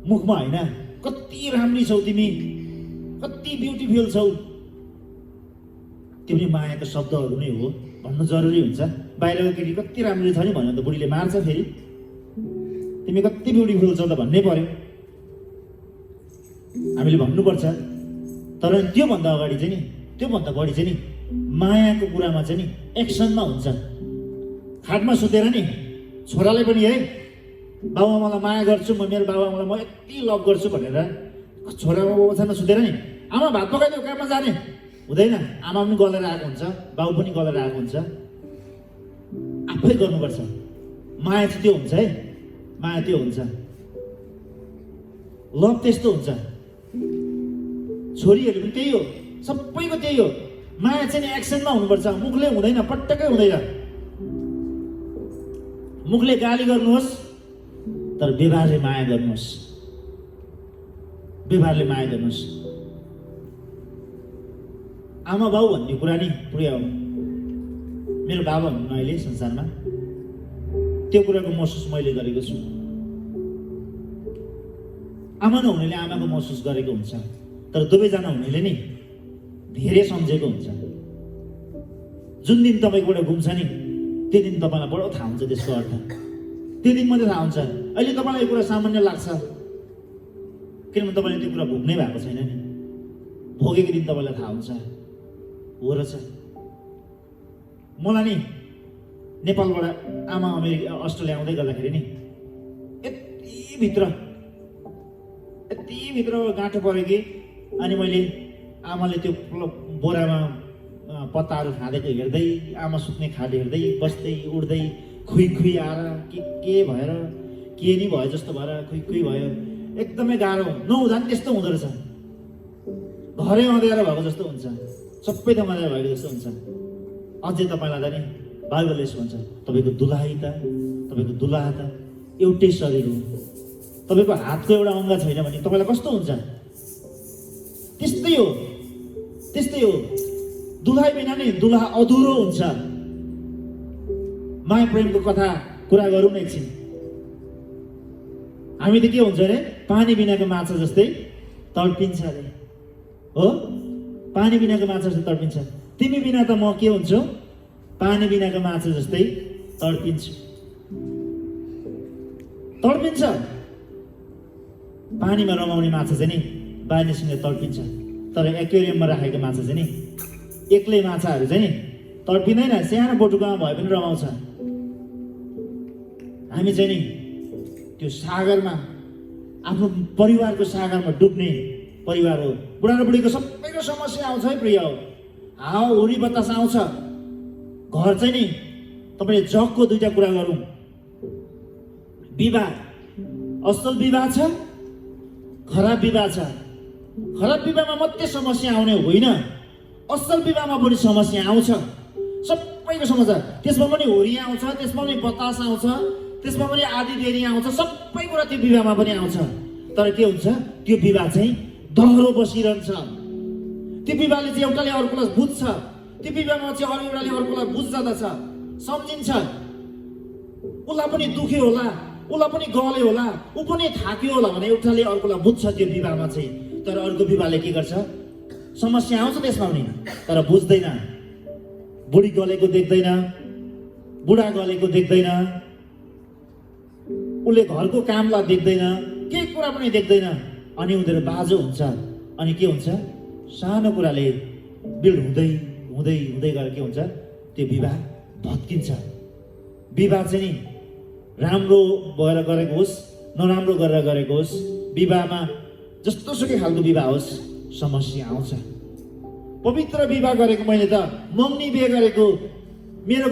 मुखमा होइन। कति राम्री छौ तिमी, कति ब्युटिफुल छौ, त्यो पनि मायाको शब्दहरू नै हो भन्नु जरुरी हुन्छ। बाहिरको केटी कति राम्रो छ नि भन्यो त बुढीले मार्छ, फेरि तिमी कति ब्युटिफुल छौ त भन्नै पर्यो, हामीले भन्नुपर्छ। तर त्योभन्दा अगाडि चाहिँ नि, त्योभन्दा बढी चाहिँ नि मायाको कुरामा चाहिँ नि एक्सनमा हुन्छ। खाटमा सुतेर नि छोराले पनि है बाबुआमालाई माया गर्छु म, मेरो बाबुआमालाई म यति लभ गर्छु भनेर छोराको ओछ्यानमा सुतेर नि आमा भात पकाइदेऊ काममा जाने हुँदैन। आमा पनि गलेर आएको हुन्छ, बाबु पनि गलेर आएको हुन्छ। आफै गर्नुपर्छ। माया चाहिँ त्यो हुन्छ है, माया त्यो हुन्छ। लभ त्यस्तो हुन्छ। छोरीहरू पनि त्यही हो, सबैको त्यही हो। माया चाहिँ नि एक्सनमा हुनुपर्छ, मुखले हुँदैन, पटक्कै हुँदैन। मुखले गाली गर्नुहोस् तर व्यवहारले माया गर्नुहोस्, व्यवहारले माया गर्नुहोस्। आमा बाउ भन्ने कुरा नि प्रिय हो। मेरो बाबा हुनुहुन्न अहिले संसारमा, त्यो कुराको महसुस मैले गरेको छु। आमा नहुनेले आमाको महसुस गरेको हुन्छ, तर दुवैजना हुनेले नि धेरै सम्झेको हुन्छ। जुन दिन तपाईँकोबाट घुम्छ नि त्यो दिन तपाईँलाई बडो थाहा हुन्छ त्यसको अर्थ। त्यो दिन मात्रै थाहा हुन्छ। अहिले तपाईँलाई यो कुरा सामान्य लाग्छ किनभने तपाईँले त्यो कुरा भोग्नै भएको छैन नि। भोगेको दिन तपाईँलाई थाहा हुन्छ। हो रहेछ। मलाई नि नेपालबाट आमा अमेरिका अस्ट्रेलिया आउँदै गर्दाखेरि नि यति भित्र गाँठो पऱ्यो कि अनि मैले आमाले त्यो बोरामा पत्ताहरू खाँदेको हेर्दै, आमा सुत्ने खाट हेर्दै बस्दै उड्दै खुइ आएर के भएर के नि भयो जस्तो भएर खुइ भयो। एकदमै गाह्रो, नहुँदा पनि त्यस्तो हुँदो रहेछ। घरै अँध्यारो भएको जस्तो हुन्छ, सबै ठाउँमा अँध्यारो भएको जस्तो हुन्छ। अझै तपाईँलाई त नि बाइबलले यसो भन्छ, तपाईँको दुलहा त एउटै शरीर हो। तपाईँको हातको एउटा अङ्ग छैन भने तपाईँलाई कस्तो हुन्छ? त्यस्तै हो। दुलहा बिना नि दुलहा अधुरो हुन्छ। माया प्रेमको कुरा गरौँ न एकछिन। हामी त के हुन्छ अरे, पानी बिनाको माछा जस्तै तडपिन्छ अरे। हो, पानी बिनाको माछा जस्तै तडपिन्छ। तिमी बिना त म के हुन्छु? पानी बिनाको माछा जस्तै तडपिन्छु। पानीमा रमाउने माछा चाहिँ नि बानीसँग तडपिन्छ, तर एक्वेरियममा राखेको माछा चाहिँ नि, एक्लै माछाहरू चाहिँ नि तडपिँदैन। सानो बटुकामा भए पनि रमाउँछ। हामी चाहिँ नि त्यो सागरमा, आफ्नो परिवारको सागरमा डुब्ने परिवार हो। बुढा र बुढीको सबैको समस्या आउँछ है प्रिय हो। हावाहुरी बतास आउँछ। घर चाहिँ नि तपाईँले जगको दुईटा कुरा गरौँ। विवाह, असल विवाह छ, खराब विवाह छ। खराब विवाहमा मात्रै समस्या आउने होइन, असल विवाहमा पनि समस्या आउँछ। सबैको समस्या, त्यसमा पनि होरी आउँछ, त्यसमा पनि बतास आउँछ, त्यसमा पनि आधी देरी आउँछ। सबै कुरा त्यो विवाहमा पनि आउँछ। तर के हुन्छ, त्यो विवाह चाहिँ दह्रो बसिरहन्छ। त्यो विवाहले चाहिँ एउटाले अर्कोलाई बुझ्छ। त्यो विवाहमा चाहिँ अरू एउटाले अर्कोलाई बुझ्दछ, सम्झिन्छ। उसलाई पनि दुख्यो होला, उसलाई पनि गल्यो होला, ऊ पनि थाक्यो होला भने एउटाले अर्कोलाई बुझ्छ त्यो विवाहमा चाहिँ। तर अर्को विवाहले के गर्छ, समस्या आउँछ त्यसमा पनि, तर बुझ्दैन। बुढी गलेको देख्दैन, बुढा गलेको देख्दैन, उसले घरको कामलाई देख्दैन, केही कुरा पनि देख्दैन। अनि उनीहरू बाजो हुन्छ। अनि के हुन्छ, सानो कुराले बिल्ड हुँदै गएर के हुन्छ, त्यो विवाह भत्किन्छ। विवाह चाहिँ नि राम्रो भएर गरेको होस्, नराम्रो गरेर गरेको होस्, विवाहमा जस्तो सुकै खालको विवाह होस्, समस्या आउँछ। पवित्र विवाह गरेको मैले त मङ्गनी बिहे गरेको, मेरो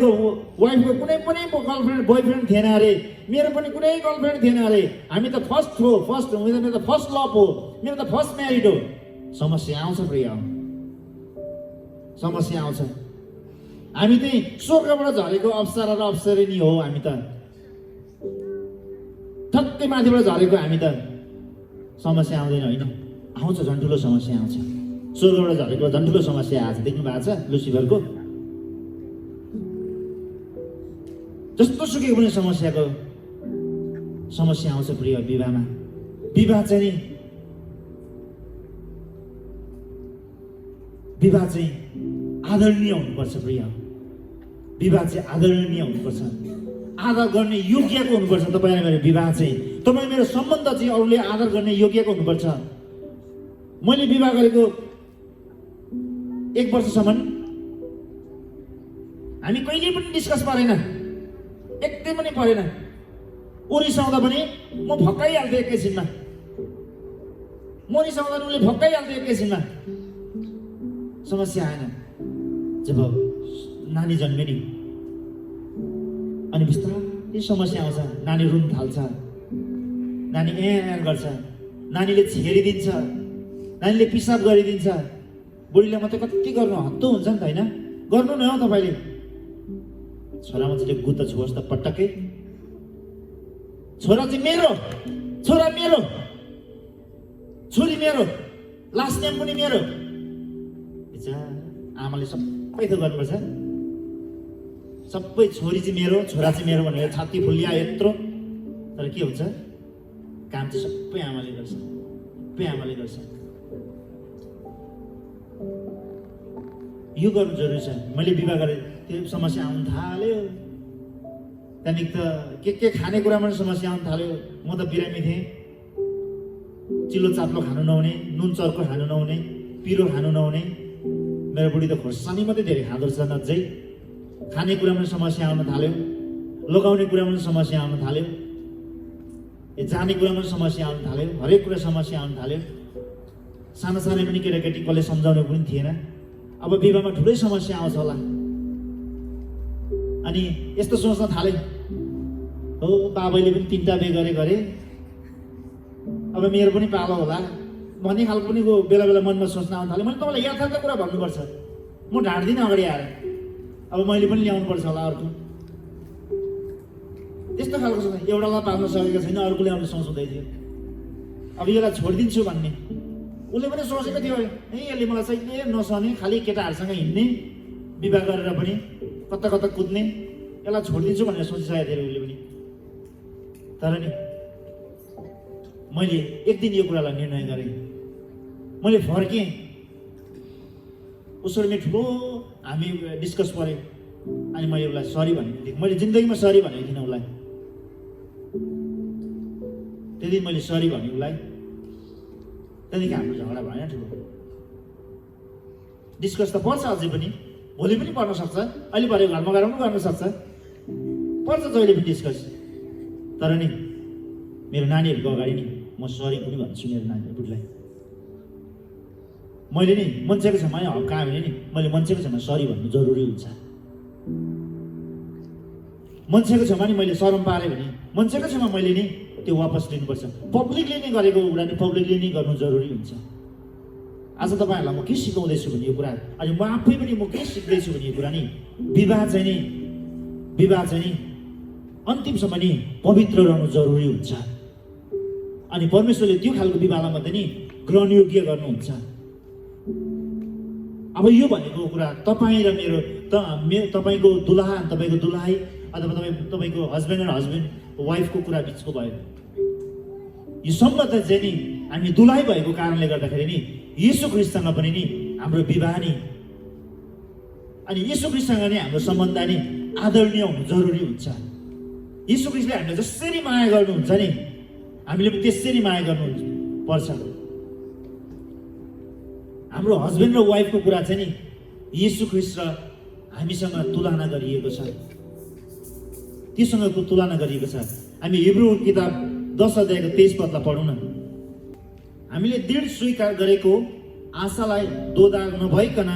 वाइफको कुनै पनि गर्लफ्रेन्ड बोयफ्रेन्ड थिएन अरे, मेरो पनि कुनै गर्लफ्रेन्ड थिएन अरे। हामी त फर्स्ट मेरो त फर्स्ट लभ हो, मेरो त फर्स्ट म्यारिड हो। समस्या आउँछ प्रिय, समस्या आउँछ। हामी चाहिँ स्वर्गबाट झरेको अप्सरा र अप्सरिनी हो। हामी त ठक्कै माथिबाट झरेको। हामी त समस्या आउँदैन होइन, आउँछ, झन् ठुलो समस्या आउँछ। स्वर्गबाट झरेको झन् ठुलो समस्या आएको छ, देख्नु भएको छ लुसिफरको। जस्तो सुकेको पनि समस्या आउँछ प्रिय विवाहमा। विवाह चाहिँ आदरणीय हुनुपर्छ प्रिय। विवाह चाहिँ आदरणीय हुनुपर्छ, आदर गर्ने योग्यको हुनुपर्छ। तपाईँ मेरो विवाह चाहिँ, तपाईँ मेरो सम्बन्ध चाहिँ अरूले आदर गर्ने योग्यको हुनुपर्छ। मैले विवाह गरेको 1 वर्षसम्म हामी कहिले पनि डिस्कस परेन, एकदमै पनि परेन। ऊ रिसाउँदा पनि म भक्काइहाल्थेँ एकैछिनमा, म रिसाउँदा उसले भक्काइहाल्थ्यो एकैछिनमा। समस्या आएन। जब नानी जन्मे नि, अनि बिस्तारै समस्या आउँछ। नानी रुन थाल्छ, नानी गर्छ, नानीले छेरिदिन्छ, नानीले पिसाब गरिदिन्छ। बुढीले मात्रै कति गर्नु हत्तु हुन्छ नि त होइन? गर्नु न हो तपाईँले। छोरा मान्छेले गुत्त छोस् त पटक्कै। छोरा चाहिँ मेरो, छोरा मेरो, छोरी मेरो, लास्ट नेम पनि मेरो। आमाले सबै थोक गर्नुपर्छ। सबै छोरी चाहिँ मेरो, छोरा चाहिँ मेरो भनेर छाती फुलिया यत्रो। तर के हुन्छ, काम चाहिँ सबै आमाले गर्छ, सबै आमाले गर्छ। यो गर्नु जरुरी छ। मैले विवाह गरेँ, त्यो समस्या आउनु थाल्यो। त्यहाँदेखि त के खाने कुरामा समस्या आउनु थाल्यो। म त बिरामी थिएँ, चिल्लो चाप्लो खानु नहुने, नुन चर्को खानु नहुने, पिरो खानु नहुने, मेरो बुढी त खोर्सानी मात्रै धेरै खाँदो रहेछ नझै, खानेकुरामा समस्या आउन थाल्यो, लगाउने कुरामा समस्या आउन थाल्यो, जाने कुरामा समस्या आउन थाल्यो, हरेक कुरा समस्या आउन थाल्यो। सानो सानो पनि केटाकेटी कसले सम्झाउने पनि थिएन। अब विवाहमा ठुलै समस्या आउँछ होला। अनि यस्तो सोच्न थाले, हो बाबैले पनि 3टा बिहे गरे, अब मेरो पनि पालो होला भन्ने खालको पनि बेला बेला मनमा सोच्न आउन थाल्यो। मैले तपाईँलाई यथार्थ कुरा भन्नुपर्छ, म ढाँट्दिनँ अगाडि आएर, अब मैले पनि ल्याउनु पर्छ होला अर्को। त्यस्तो खालको सोच, एउटालाई पाल्न सकेको छैन अर्को ल्याउने सोच हुँदै थियो। अब यसलाई छोडिदिन्छु भन्ने उसले पनि सोचेको थियो, यसले मलाई चाहिँ नसहने, खालि केटाहरूसँग हिँड्ने, विवाह गरेर पनि कता कता कुद्ने, यसलाई छोडिदिन्छु भनेर सोचिसकेको थियो उसले पनि। तर नि मैले एक दिन यो कुरालाई निर्णय गरेँ, मैले फर्केँ, उसरी ठुलो हामी डिस्कस गरेँ। अनि मैले उसलाई सरी भनेको थिएँ, मैले जिन्दगीमा सरी भनेको थिइनँ उसलाई। त्यो दिन मैले सरी भने उसलाई, त्यहाँदेखि हाम्रो झगडा भएन ठुलो। डिस्कस त पर्छ अझै पनि, भोलि पनि पर्न सक्छ, अहिले भरे घरमा गएर पनि गर्न सक्छ, पर्छ जहिले पनि डिस्कस। तर नि मेरो नानीहरूको अगाडि नि म सरी पनि भन्छु मेरो नानीहरूलाई। मैले नि मान्छेको छेउमा हप्कायो भने नि मैले मान्छेको छेउमा सरी भन्नु जरुरी हुन्छ। मान्छेको छेउमा नि मैले शरम पारेँ भने मान्छेको छेउमा मैले नि त्यो वापस लिनुपर्छ। पब्लिकले नै गरेको कुरा नि पब्लिकले नै गर्नु जरुरी हुन्छ। आज तपाईँहरूलाई म के सिकाउँदैछु भने यो कुरा, अनि म आफै पनि म के सिक्दैछु भने यो कुरा नि, विवाह चाहिँ नि अन्तिमसम्म नि पवित्र रहनु जरुरी हुन्छ। अनि परमेश्वरले त्यो खालको विवाहलाई मात्रै नि ग्रहणयोग्य गर्नुहुन्छ। अब यो भनेको कुरा तपाईँ र मेरो तपाईँको दुलहा तपाईँको दुलहाई अथवा तपाईँको हस्बेन्ड र हस्बेन्ड वाइफको कुरा बिचको भयो। यो सम्बन्ध चाहिँ नि हामी दुलहाई भएको कारणले गर्दाखेरि नि येशू ख्रीष्टसँग पनि नि हाम्रो विवाह नि, अनि येशू ख्रीष्टसँग नि हाम्रो सम्बन्ध नि आदरणीय हुनु जरुरी हुन्छ। येशू ख्रीष्टले हामीलाई जसरी माया गर्नुहुन्छ नि हामीले पनि त्यसरी माया गर्नु पर्छ। हाम्रो हस्बेन्ड र वाइफको कुरा चाहिँ नि येशू ख्रीष्ट र हामीसँग तुलना गरिएको छ, त्योसँगको तुलना गरिएको छ। हामी हिब्रू किताब 10 अध्यायको 23 पदलाई पढौँ न। हामीले दृढ स्वीकार गरेको आशालाई दोधार नभइकन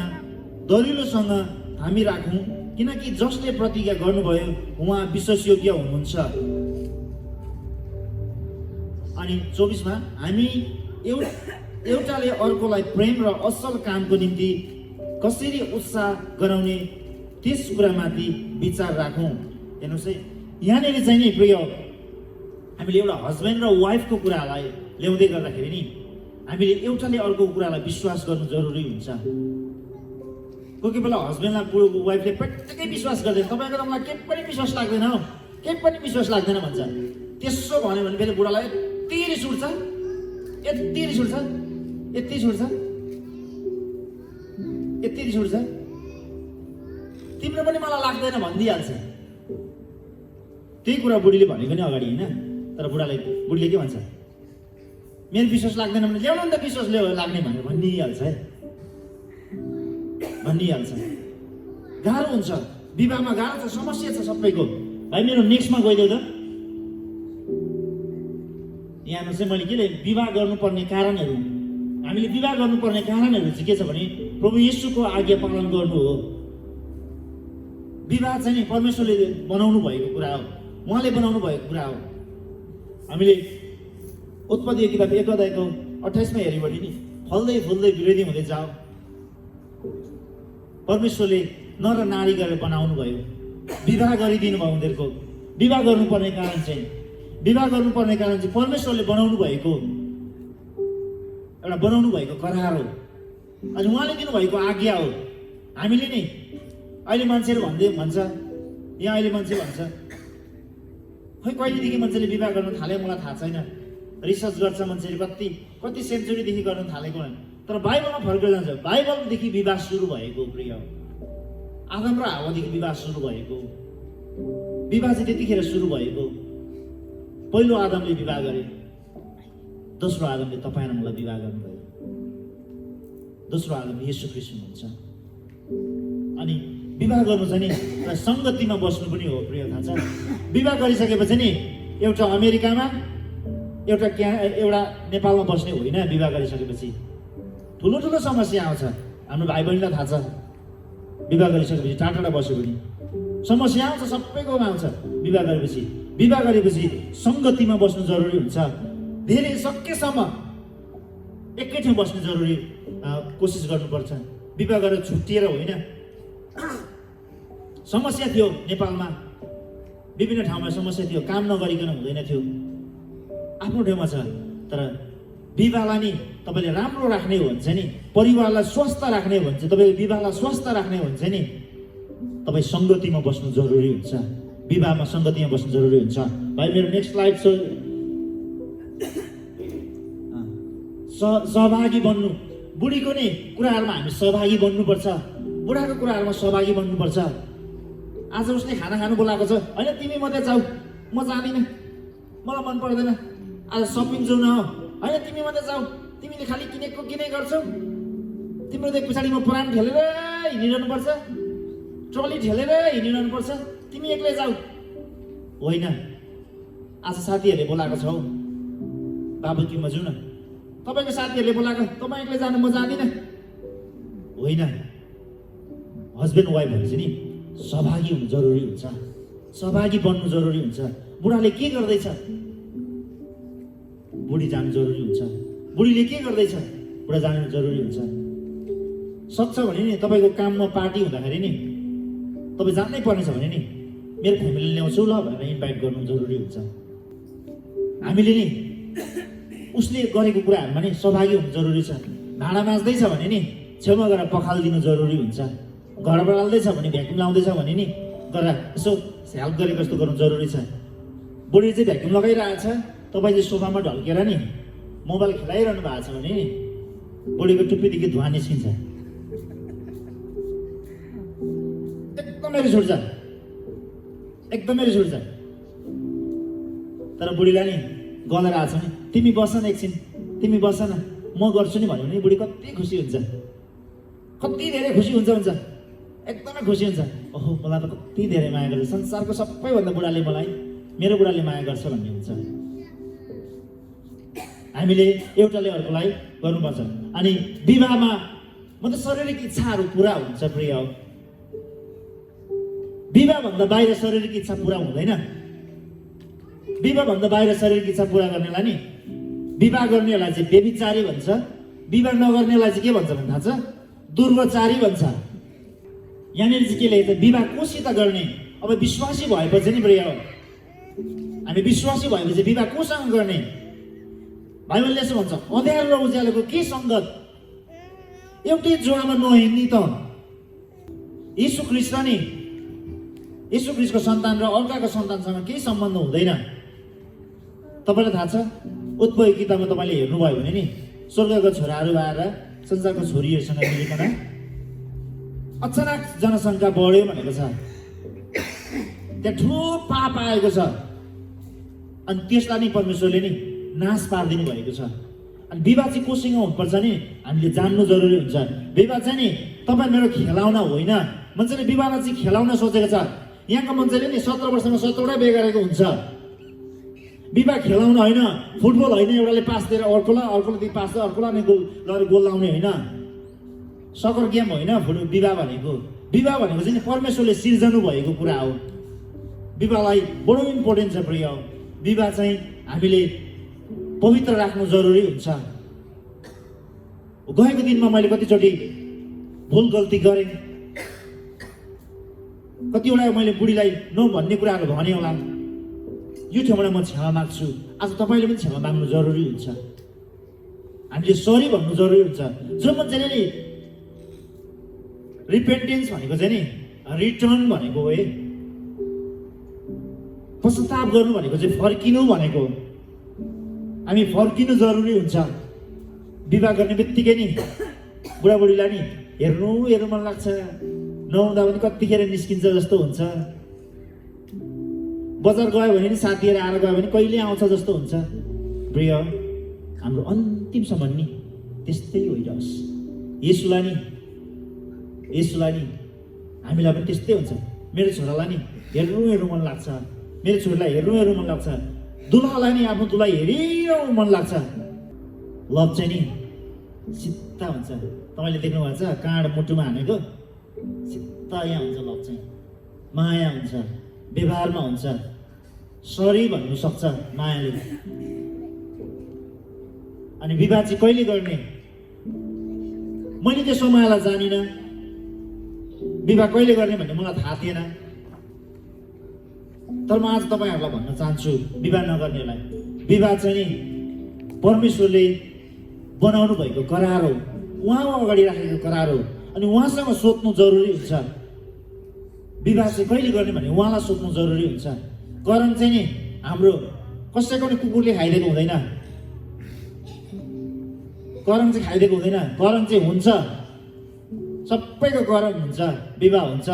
दरिलोसँग हामी राखौँ, किनकि जसले प्रतिज्ञा गर्नुभयो उहाँ विश्वासयोग्य हुनुहुन्छ। अनि 24 मा हामी एउटाले अर्कोलाई प्रेम र असल कामको निम्ति कसरी उत्साह गराउने त्यस कुरामाथि विचार राखौँ। हेर्नुहोस् है, यहाँनिर चाहिँ नि प्रिय हामीले एउटा हस्बेन्ड र वाइफको कुरालाई ल्याउँदै गर्दाखेरि नि हामीले एउटाले अर्को कुरालाई विश्वास गर्नु जरुरी हुन्छ। कोही बेला हस्बेन्डलाई वाइफले पट्टै विश्वास गर्दैन, तपाईँको त मलाई केही पनि विश्वास लाग्दैन, केही पनि विश्वास लाग्दैन भन्छ। त्यसो भन्यो भने फेरि बुढालाई यति रिस उठ्छ, यति रिस उठ्छ, यति रिस उठ्छ, यति रिस उठ्छ, तिम्रो पनि मलाई लाग्दैन भनिदिइहाल्छ। त्यही कुरा बुढीले भनेको नि अगाडि होइन, तर बुढीले के भन्छ, मेरो विश्वास लाग्दैन भने ल्याउनु नि त विश्वास लाग्ने भनेर भनिदिइहाल्छ है, भनिदिइहाल्छ। गाह्रो हुन्छ, विवाहमा गाह्रो छ, समस्या छ सबैको। भाइ मेरो नेक्स्टमा गइदेऊ त। यहाँ चाहिँ मैले के विवाह गर्नुपर्ने कारणहरू, हामीले विवाह गर्नुपर्ने कारणहरू चाहिँ के छ भने प्रभु येशूको आज्ञा पालन गर्नु हो। विवाह चाहिँ नि परमेश्वरले बनाउनु भएको कुरा हो, उहाँले बनाउनु भएको कुरा हो। हामीले उत्पत्ति किताब 1 अध्यायको 28 मा हेऱ्यौँ भने नि फल्दै फुल्दै वृद्धि हुँदै जाओ। परमेश्वरले नर र नारी गरेर बनाउनु भयो, विवाह गरिदिनु भयो उनीहरूको। विवाह गर्नुपर्ने कारण चाहिँ परमेश्वरले बनाउनु भएको करार हो, अनि उहाँले दिनुभएको आज्ञा हो। हामीले नि अहिले मान्छेहरू भन्छ, यहाँ अहिले मान्छे भन्छ खै कहिलेदेखि मान्छेले विवाह गर्न थाल्यो मलाई थाहा छैन, रिसर्च गर्छ मान्छेले कति सेन्चुरीदेखि गर्न थालेको। तर बाइबलमा फर्केर जान्छ, बाइबलदेखि विवाह सुरु भएको प्रिय, आदम र हावादेखि विवाह सुरु भएको। विवाह चाहिँ त्यतिखेर सुरु भएको। पहिलो आदमले विवाह गरे, दोस्रो आदमले तपाईँ र मलाई विवाह गर्नुभयो। दोस्रो आदम येशू ख्रीष्ट हुनुहुन्छ। अनि विवाह गर्नु चाहिँ नि सङ्गतिमा बस्नु पनि हो प्रिय। थाहा छ विवाह गरिसकेपछि नि एउटा अमेरिकामा एउटा नेपालमा बस्ने होइन। विवाह गरिसकेपछि ठुलो ठुलो समस्या आउँछ। हाम्रो भाइ बहिनीलाई थाहा छ विवाह गरिसकेपछि टाढा बस्यो भने समस्या आउँछ, सबैकोमा आउँछ। विवाह गरेपछि सङ्गतिमा बस्नु जरुरी हुन्छ। धेरै सकेसम्म एकै ठाउँ बस्नु जरुरी कोसिस गर्नुपर्छ। विवाह गरेर छुट्टिएर होइन। समस्या थियो नेपालमा, विभिन्न ठाउँमा समस्या थियो, काम नगरिकन हुँदैन थियो। आफ्नो ठाउँमा छ, तर विवाहलाई नि तपाईँले राम्रो राख्ने हो भने चाहिँ नि, परिवारलाई स्वस्थ राख्ने हो भने चाहिँ, तपाईँको विवाहलाई स्वस्थ राख्ने हो भने चाहिँ नि तपाईँ सङ्गतिमा बस्नु जरुरी हुन्छ। विवाहमा सङ्गतिमा बस्नु जरुरी हुन्छ। भाइ मेरो नेक्स्ट स्लाइड छ। सहभागी बन्नु। बुढीको नि कुराहरूमा हामी सहभागी बन्नुपर्छ, बुढाको कुराहरूमा सहभागी बन्नुपर्छ। आज उसले खाना खानु बोलाएको छ, होइन तिमी मात्रै जाऊ, म जाँदिनँ, मलाई मन पर्दैन। आज सपिङ जाउँ न, होइन तिमी मात्रै जाऊ, तिमीले खालि किनेको किने गर्छौ, तिम्रो देख पछाडि म पुरानो ठेलेर हिँडिरहनुपर्छ, ट्रली ठेलेर हिँडिरहनुपर्छ, तिमी एक्लै जाऊ। होइन, आज साथीहरूले बोलाएको छौ, बाबु कि म जाउँ न, तपाईँको साथीहरूले बोलाएको, तपाईँ एक्लै जानु, म जाँदिनँ। होइन, हस्बेन्ड वाइफहरू चाहिँ नि सहभागी हुनु जरुरी हुन्छ, सहभागी बन्नु जरुरी हुन्छ। बुढाले के गर्दैछ, बुढी जानु जरुरी हुन्छ। बुढीले के गर्दैछ, बुढा जानु जरुरी हुन्छ। सक्छ भने नि तपाईँको काममा पार्टी हुँदाखेरि नि तपाईँ जानै पर्नेछ भने नि मेरो फ्यामिली ल्याउँछु ल भनेर इन्भाइट गर्नु जरुरी हुन्छ। हामीले नि उसले गरेको कुराहरूमा नि सहभागी हुनु जरुरी छ। भाँडा माझ्दैछ भने नि छेउमा गएर पखालिदिनु जरुरी हुन्छ। घर बढाल्दैछ भने, भ्याक्युम लाउँदैछ भने नि गएर यसो हेल्प गरेको जस्तो गर्नु जरुरी छ। बुढी चाहिँ भ्याक्युम लगाइरहेछ, तपाईँ चाहिँ सोफामा ढल्केर नि मोबाइल खेलाइरहनु भएको छ भने नि बुढीको टुप्पीदेखि धुवा निस्किन्छ, एकदमै रिस उठ्छ, एकदमै रिस उठ्छ। तर बुढीलाई नि गलेर आएको छ नि, तिमी बस न एकछिन, तिमी बस न, म गर्छु नि भन्यो भने बुढी कति खुसी हुन्छ, कति धेरै खुसी हुन्छ, एकदमै खुसी हुन्छ। ओहो मलाई त कति धेरै माया गर्छ, संसारको सबैभन्दा बुढाले मलाई, मेरो बुढाले माया गर्छ भन्ने हुन्छ। हामीले एउटाले अर्कोलाई गर्नुपर्छ। अनि विवाहमा मतलब शारीरिक इच्छाहरू पुरा हुन्छ प्रिय। विवाहभन्दा बाहिर शारीरिक इच्छा पुरा हुँदैन। विवाहभन्दा बाहिर शारीरिक इच्छा पुरा गर्नेलाई नि विवाह गर्नेलाई चाहिँ व्यभिचारी भन्छ, विवाह नगर्नेलाई चाहिँ के भन्छ भने थाहा छ, दुर्व्यचारी भन्छ। यहाँनिर चाहिँ के लेखेको छ, विवाह कोसित गर्ने। अब विश्वासी भएपछि नि प्रिय, हामी विश्वासी भएपछि विवाह कोसँग गर्ने? बाइबलले यसो भन्छ, अँध्यारो र उज्यालोको के सङ्गत, एउटै जोडामा नहिँड्ने त। यीशु ख्रीष्ट नि, यीशु ख्रीष्टको सन्तान र अर्काको सन्तानसँग केही सम्बन्ध हुँदैन। तपाईँलाई थाहा छ, उत्पत्ति किताबमा तपाईँले हेर्नुभयो भने नि स्वर्गको छोराहरू आएर संसारको छोरीहरूसँग मिलिकन अचानक जनसङ्ख्या बढ्यो भनेको छ। त्यहाँ ठुलो पाप आएको छ, अनि त्यसलाई नि परमेश्वरले नि नाश पारिदिनु भएको छ। अनि विवाह चाहिँ कोसँग हुनुपर्छ नि हामीले जान्नु जरुरी हुन्छ। विवाह चाहिँ नि तपाईँ मेरो खेलाउन होइन। मान्छेले विवाहलाई चाहिँ खेलाउन सोचेको छ। यहाँको मान्छेले नि 17 वर्षमा 17वटा बिहे गरेको हुन्छ। विवाह खेलाउन होइन, फुटबल होइन, एउटाले पास दिएर अर्कोले पास दिएर अर्कोलाई नै गोल लाउने होइन, सकर गेम होइन विवाह भनेको। विवाह भनेको चाहिँ परमेश्वरले सिर्जनु भएको कुरा हो। विवाहलाई बडो इम्पोर्टेन्ट छ प्रिय। विवाह चाहिँ हामीले पवित्र राख्नु जरुरी हुन्छ। गएको दिनमा मैले कतिचोटि भुल गल्ती गरेँ, कतिवटा मैले बुढीलाई नभन्ने कुराहरू भने होला। यो ठाउँबाट म क्षमा माग्छु। आज तपाईँले पनि क्षमा माग्नु जरुरी हुन्छ। हामीले सरी भन्नु जरुरी हुन्छ। जो मान्छेले नि रिपेन्टेन्स भनेको चाहिँ नि रिटर्न भनेको हो, पश्चाताप गर्नु भनेको चाहिँ फर्किनु भनेको। हामी फर्किनु जरुरी हुन्छ। विवाह गर्ने बित्तिकै नि बुढाबुढीलाई नि हेर्नु मन लाग्छ, नहुँदा पनि कतिखेर निस्किन्छ जस्तो हुन्छ। बजार गयो भने नि साथीहरू आएर गयो भने कहिले आउँछ जस्तो हुन्छ। प्रिय, हाम्रो अन्तिमसम्म नि त्यस्तै होइरहोस्। येशूलाई नि हामीलाई पनि त्यस्तै हुन्छ। मेरो छोरालाई नि हेर्नु मन लाग्छ, मेरो छोरीलाई हेर्नु मन लाग्छ, दुलहालाई नि आफ्नो दुलहा हेरिरहनु मन लाग्छ। लभ चाहिँ नि सिद्धा हुन्छ। तपाईँले देख्नु भएको छ काँड मुटुमा हानेको सिद्धा यहाँ हुन्छ। लभ चाहिँ माया हुन्छ, व्यवहारमा हुन्छ, सरी भन्नु सक्छ मायाले। अनि विवाह चाहिँ कहिले गर्ने? मैले त्यसो मायालाई जानिनँ। विवाह कहिले गर्ने भन्ने मलाई थाहा थिएन। तर म आज तपाईँहरूलाई भन्न चाहन्छु विवाह नगर्नेलाई, विवाह चाहिँ नि परमेश्वरले बनाउनु भएको करार हो, उहाँको अगाडि राखेको करार हो। अनि उहाँसँग सोध्नु जरुरी हुन्छ। विवाह चाहिँ कहिले गर्ने भन्ने उहाँलाई सोध्नु जरुरी हुन्छ। करम चाहिँ नि हाम्रो कसैको पनि कुकुरले खाइदिएको हुँदैन। करम चाहिँ खाइदिएको हुँदैन। करम चाहिँ हुन्छ, सबैको करम हुन्छ, विवाह हुन्छ।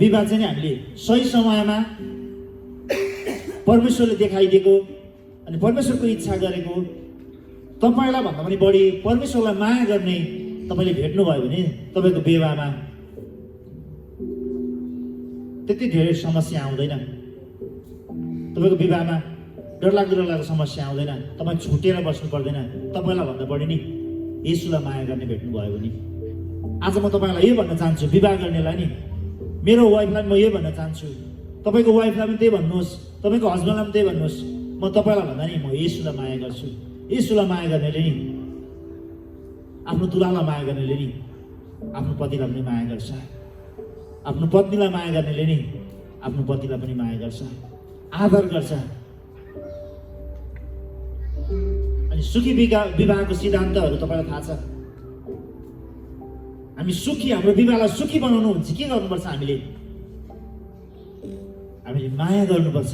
विवाह चाहिँ नि हामीले सही समयमा परमेश्वरले देखाइदिएको अनि परमेश्वरको इच्छा गरेको, तपाईँलाई भन्दा पनि बढी परमेश्वरलाई माया गर्ने तपाईँले भेट्नुभयो भने तपाईँको विवाहमा त्यति धेरै समस्या आउँदैन। तपाईँको विवाहमा डरलाग्दो समस्या आउँदैन। तपाईँ छुटेर बस्नु पर्दैन। तपाईँलाई भन्दा बढी नि येशूलाई माया गर्ने भेट्नुभयो भने। आज म तपाईँलाई यही भन्न चाहन्छु, विवाह गर्नेलाई नि, मेरो वाइफलाई म यही भन्न चाहन्छु, तपाईँको वाइफलाई पनि त्यही भन्नुहोस्, तपाईँको हस्बेन्डलाई पनि त्यही भन्नुहोस्। म तपाईँलाई भन्दा नि म येशूलाई माया गर्छु। येशूलाई माया गर्नेले नि, आफ्नो दुलालाई माया गर्नेले नि आफ्नो पतिलाई पनि माया गर्छ। आफ्नो पत्नीलाई माया गर्नेले नि आफ्नो पतिलाई पनि माया गर्छ, आदर गर्छ। अनि सुखी विवाहको सिद्धान्तहरू तपाईँलाई थाहा छ। हामी सुखी, हाम्रो विवाहलाई सुखी बनाउनु हुन्छ के गर्नुपर्छ? हामीले माया गर्नुपर्छ।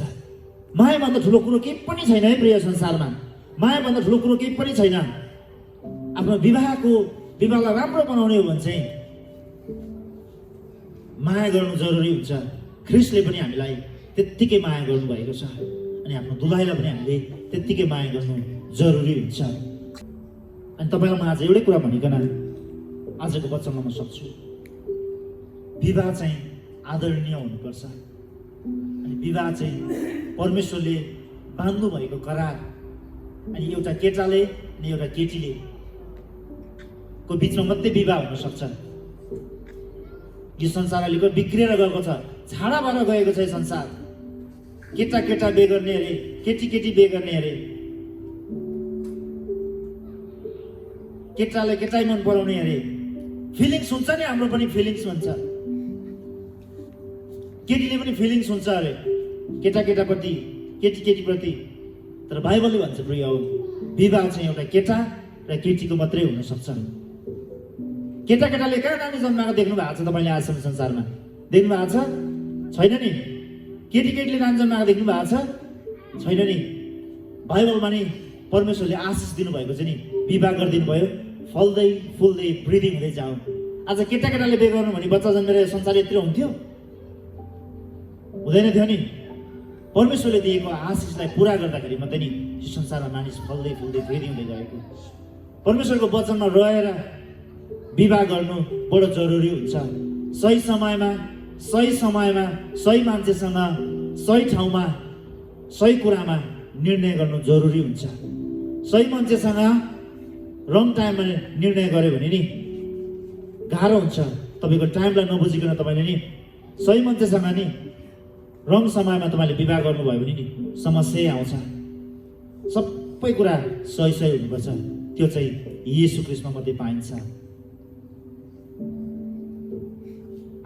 मायाभन्दा ठुलो कुरो केही पनि छैन है प्रिय संसारमा। मायाभन्दा ठुलो कुरो केही पनि छैन। आफ्नो विवाहलाई राम्रो बनाउने हो भने चाहिँ माया गर्नु जरुरी हुन्छ। ख्रिस्टले पनि हामीलाई त्यत्तिकै माया गर्नुभएको छ। अनि आफ्नो दुलाईलाई पनि हामीले त्यत्तिकै माया गर्नु जरुरी हुन्छ। अनि तपाईँलाई म आज एउटै कुरा भनिकन आजको वचनमा म सक्छु। विवाह चाहिँ आदरणीय हुनुपर्छ। अनि विवाह चाहिँ परमेश्वरले बाँध्नु भएको करार। अनि एउटा केटाले अनि एउटा केटीले को बिचमा मात्रै विवाह हुन सक्छ। यो संसार अलिक बिग्रेर गएको छ, छाडा भएर गएको छ यो संसार। केटा केटा बे गर्ने अरे, केटी केटी बे गर्ने अरे, केटाले केटाई मन पराउने अरे। फिलिङ्स हुन्छ नि, हाम्रो पनि फिलिङ्स हुन्छ, केटीले पनि फिलिङ्स हुन्छ अरे केटा केटाप्रति, केटी केटीप्रति। तर बाइबलले भन्छ प्रिय हो, विवाह चाहिँ एउटा केटा र केटीको मात्रै हुन सक्छ। केटा केटाले कहाँ नानी जन्माएको देख्नु भएको छ तपाईँले आजसम्म संसारमा? देख्नु भएको छ? छैन नि। केटी केटीले नानी जन्माएको देख्नु भएको छ? छैन नि। बाइबलमा नि परमेश्वरले आशिष दिनुभएको छ नि, विवाह गरिदिनु भयो, फल्दै फुल्दै वृद्धि हुँदै जाऊ। आज केटा केटाले बिहे गर्नु भने बच्चा जन्मेर संसार यत्रो हुन्थ्यो? हुँदैन थियो नि। परमेश्वरले दिएको आशिषलाई पुरा गर्दाखेरि मात्रै नि यो संसारमा मानिस फल्दै फुल्दै वृद्धि हुँदै गएको। परमेश्वरको वचनमा रहेर विवाह गर्नु बडो जरुरी हुन्छ। सही समयमा सही मान्छेसँग सही ठाउँमा सही कुरामा निर्णय गर्नु जरुरी हुन्छ। सही मान्छेसँग रङ टाइममा निर्णय गर्यो भने नि गाह्रो हुन्छ। तपाईँको टाइमलाई नबुझिकन तपाईँले नि सही मान्छेसँग नि रङ समयमा तपाईँले विवाह गर्नुभयो भने नि समस्या आउँछ। सबै कुरा सही हुनुपर्छ। त्यो चाहिँ येशू ख्रीष्टमा मात्रै पाइन्छ।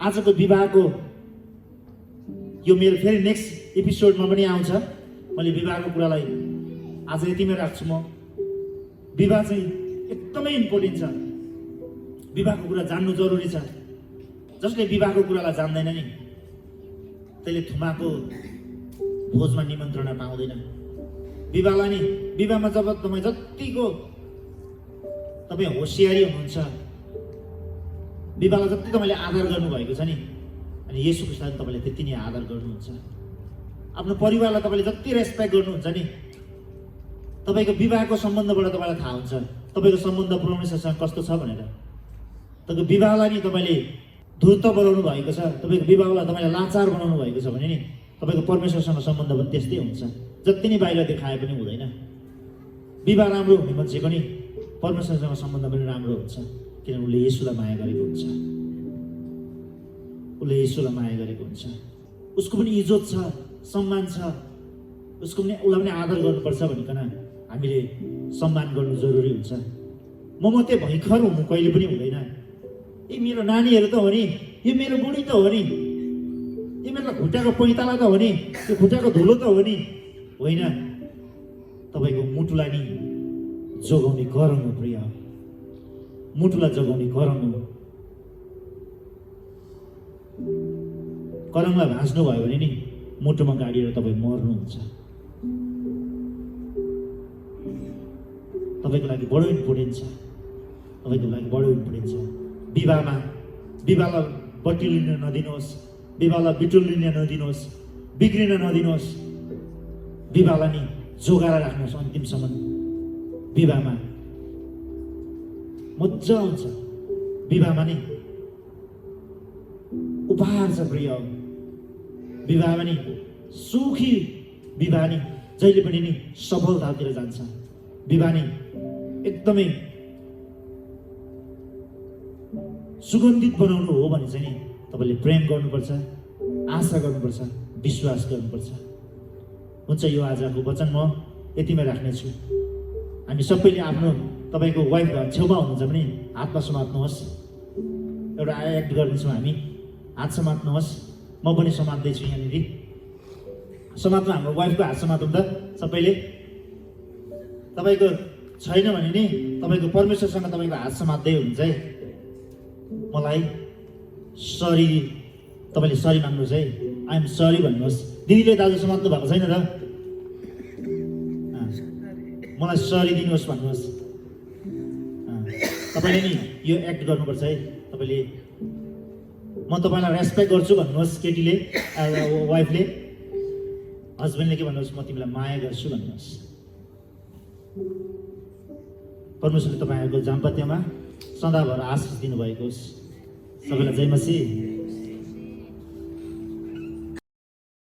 आजको विवाहको यो मेरो फेरि नेक्स्ट एपिसोडमा पनि आउँछ। मैले विवाहको कुरालाई आज यतिमै राख्छु। म विवाह चाहिँ एकदमै इम्पोर्टेन्ट छ। विवाहको कुरा जान्नु जरुरी छ। जसले विवाहको कुरालाई जान्दैन नि त्यसले थुमाको भोजमा निमन्त्रणा पाउँदैन। विवाहलाई नि विवाहमा जब तपाईँ जतिको तपाईँ होसियारी हुनुहुन्छ, विवाहलाई जति तपाईँले आदर गर्नुभएको छ नि, अनि येशू ख्रीष्टले तपाईँले त्यति नै आदर गर्नुहुन्छ। आफ्नो परिवारलाई तपाईँले जति रेस्पेक्ट गर्नुहुन्छ नि, तपाईँको विवाहको सम्बन्धबाट तपाईँलाई थाहा हुन्छ तपाईँको सम्बन्ध परमेश्वरसँग कस्तो छ भनेर। तपाईँको विवाहलाई नि तपाईँले धूर्त बनाउनु भएको छ, तपाईँको विवाहलाई तपाईँले लाचार बनाउनु भएको छ भने नि तपाईँको परमेश्वरसँग सम्बन्ध पनि त्यस्तै हुन्छ। जति नै बाहिर देखाए पनि हुँदैन। विवाह राम्रो हुने मान्छेको नि परमेश्वरसँग सम्बन्ध पनि राम्रो हुन्छ, किनभने उसले येशूलाई माया गरेको हुन्छ। उसले येशूलाई माया गरेको हुन्छ। उसको पनि इज्जत छ, सम्मान छ, उसको पनि उसलाई पनि आदर गर्नुपर्छ भनिकन हामीले सम्मान गर्नु जरुरी हुन्छ। म मात्रै भयङ्कर हुनु कहिले पनि हुँदैन। ए मेरो नानीहरू त हो नि, यो मेरो बुढी त हो नि, यो मेरो खुट्टाको पैताला त हो नि, त्यो खुट्टाको धुलो त हो नि, होइन। तपाईँको मुटुलाई नि जोगाउने गरम हो प्रिय, मुटुलाई जोगाउने गरम हो। करमलाई भाँच्नुभयो भने नि मुटुमा गाडिएर तपाईँ मर्नुहुन्छ। तपाईँको लागि बडो इम्पोर्टेन्ट छ, तपाईँको लागि बडो इम्पोर्टेन्ट छ। विवाहलाई बटुलिन नदिनुहोस्, विवाहलाई बिटुलिन नदिनुहोस्, बिग्रिन नदिनुहोस्। विवाहलाई नि जोगाएर राख्नुहोस् अन्तिमसम्म। विवाहमा मजा आउँछ, विवाहमा नि उपहार छ प्रिय। विवाहमा नि सुखी विवाह नि जहिले पनि नि सफलतातिर जान्छ। विवाह नि एकदमै सुगन्धित बनाउनु हो भने चाहिँ नि तपाईँले प्रेम गर्नुपर्छ, आशा गर्नुपर्छ, विश्वास गर्नुपर्छ। हुन्छ, यो आजको वचन म यतिमै राख्नेछु। हामी सबैले आफ्नो तपाईँको वाइफ छेउमा हुनुहुन्छ भने हातमा समात्नुहोस्। एउटा एक्ट गर्नेछौँ हामी, हात समात्नुहोस्। म पनि समात्दैछु यहाँनिर। समात्नु, हाम्रो वाइफको हात समातौँ त सबैले। तपाईँको छैन भने नि तपाईँको परमेश्वरसँग तपाईँको हात समात्दै हुनुहुन्छ है। मलाई सरी, तपाईँले सरी माग्नुहोस् है। आइएम सरी भन्नुहोस्। दिदीले दाजु समात्नु भएको छैन त? मलाई सरी दिनुहोस् भन्नुहोस्। तपाईँले नि यो एक्ट गर्नुपर्छ है। तपाईँले म तपाईँलाई रेस्पेक्ट गर्छु भन्नुहोस्। केटीले, वाइफले, हस्बेन्डले के भन्नुहोस्? म तिमीलाई माया गर्छु भन्नुहोस्। परमेश्वरले तपाईँहरूको दाम्पत्यमा सदाभर आशिष दिनुभएको होस्। सबैलाई जय मसीह।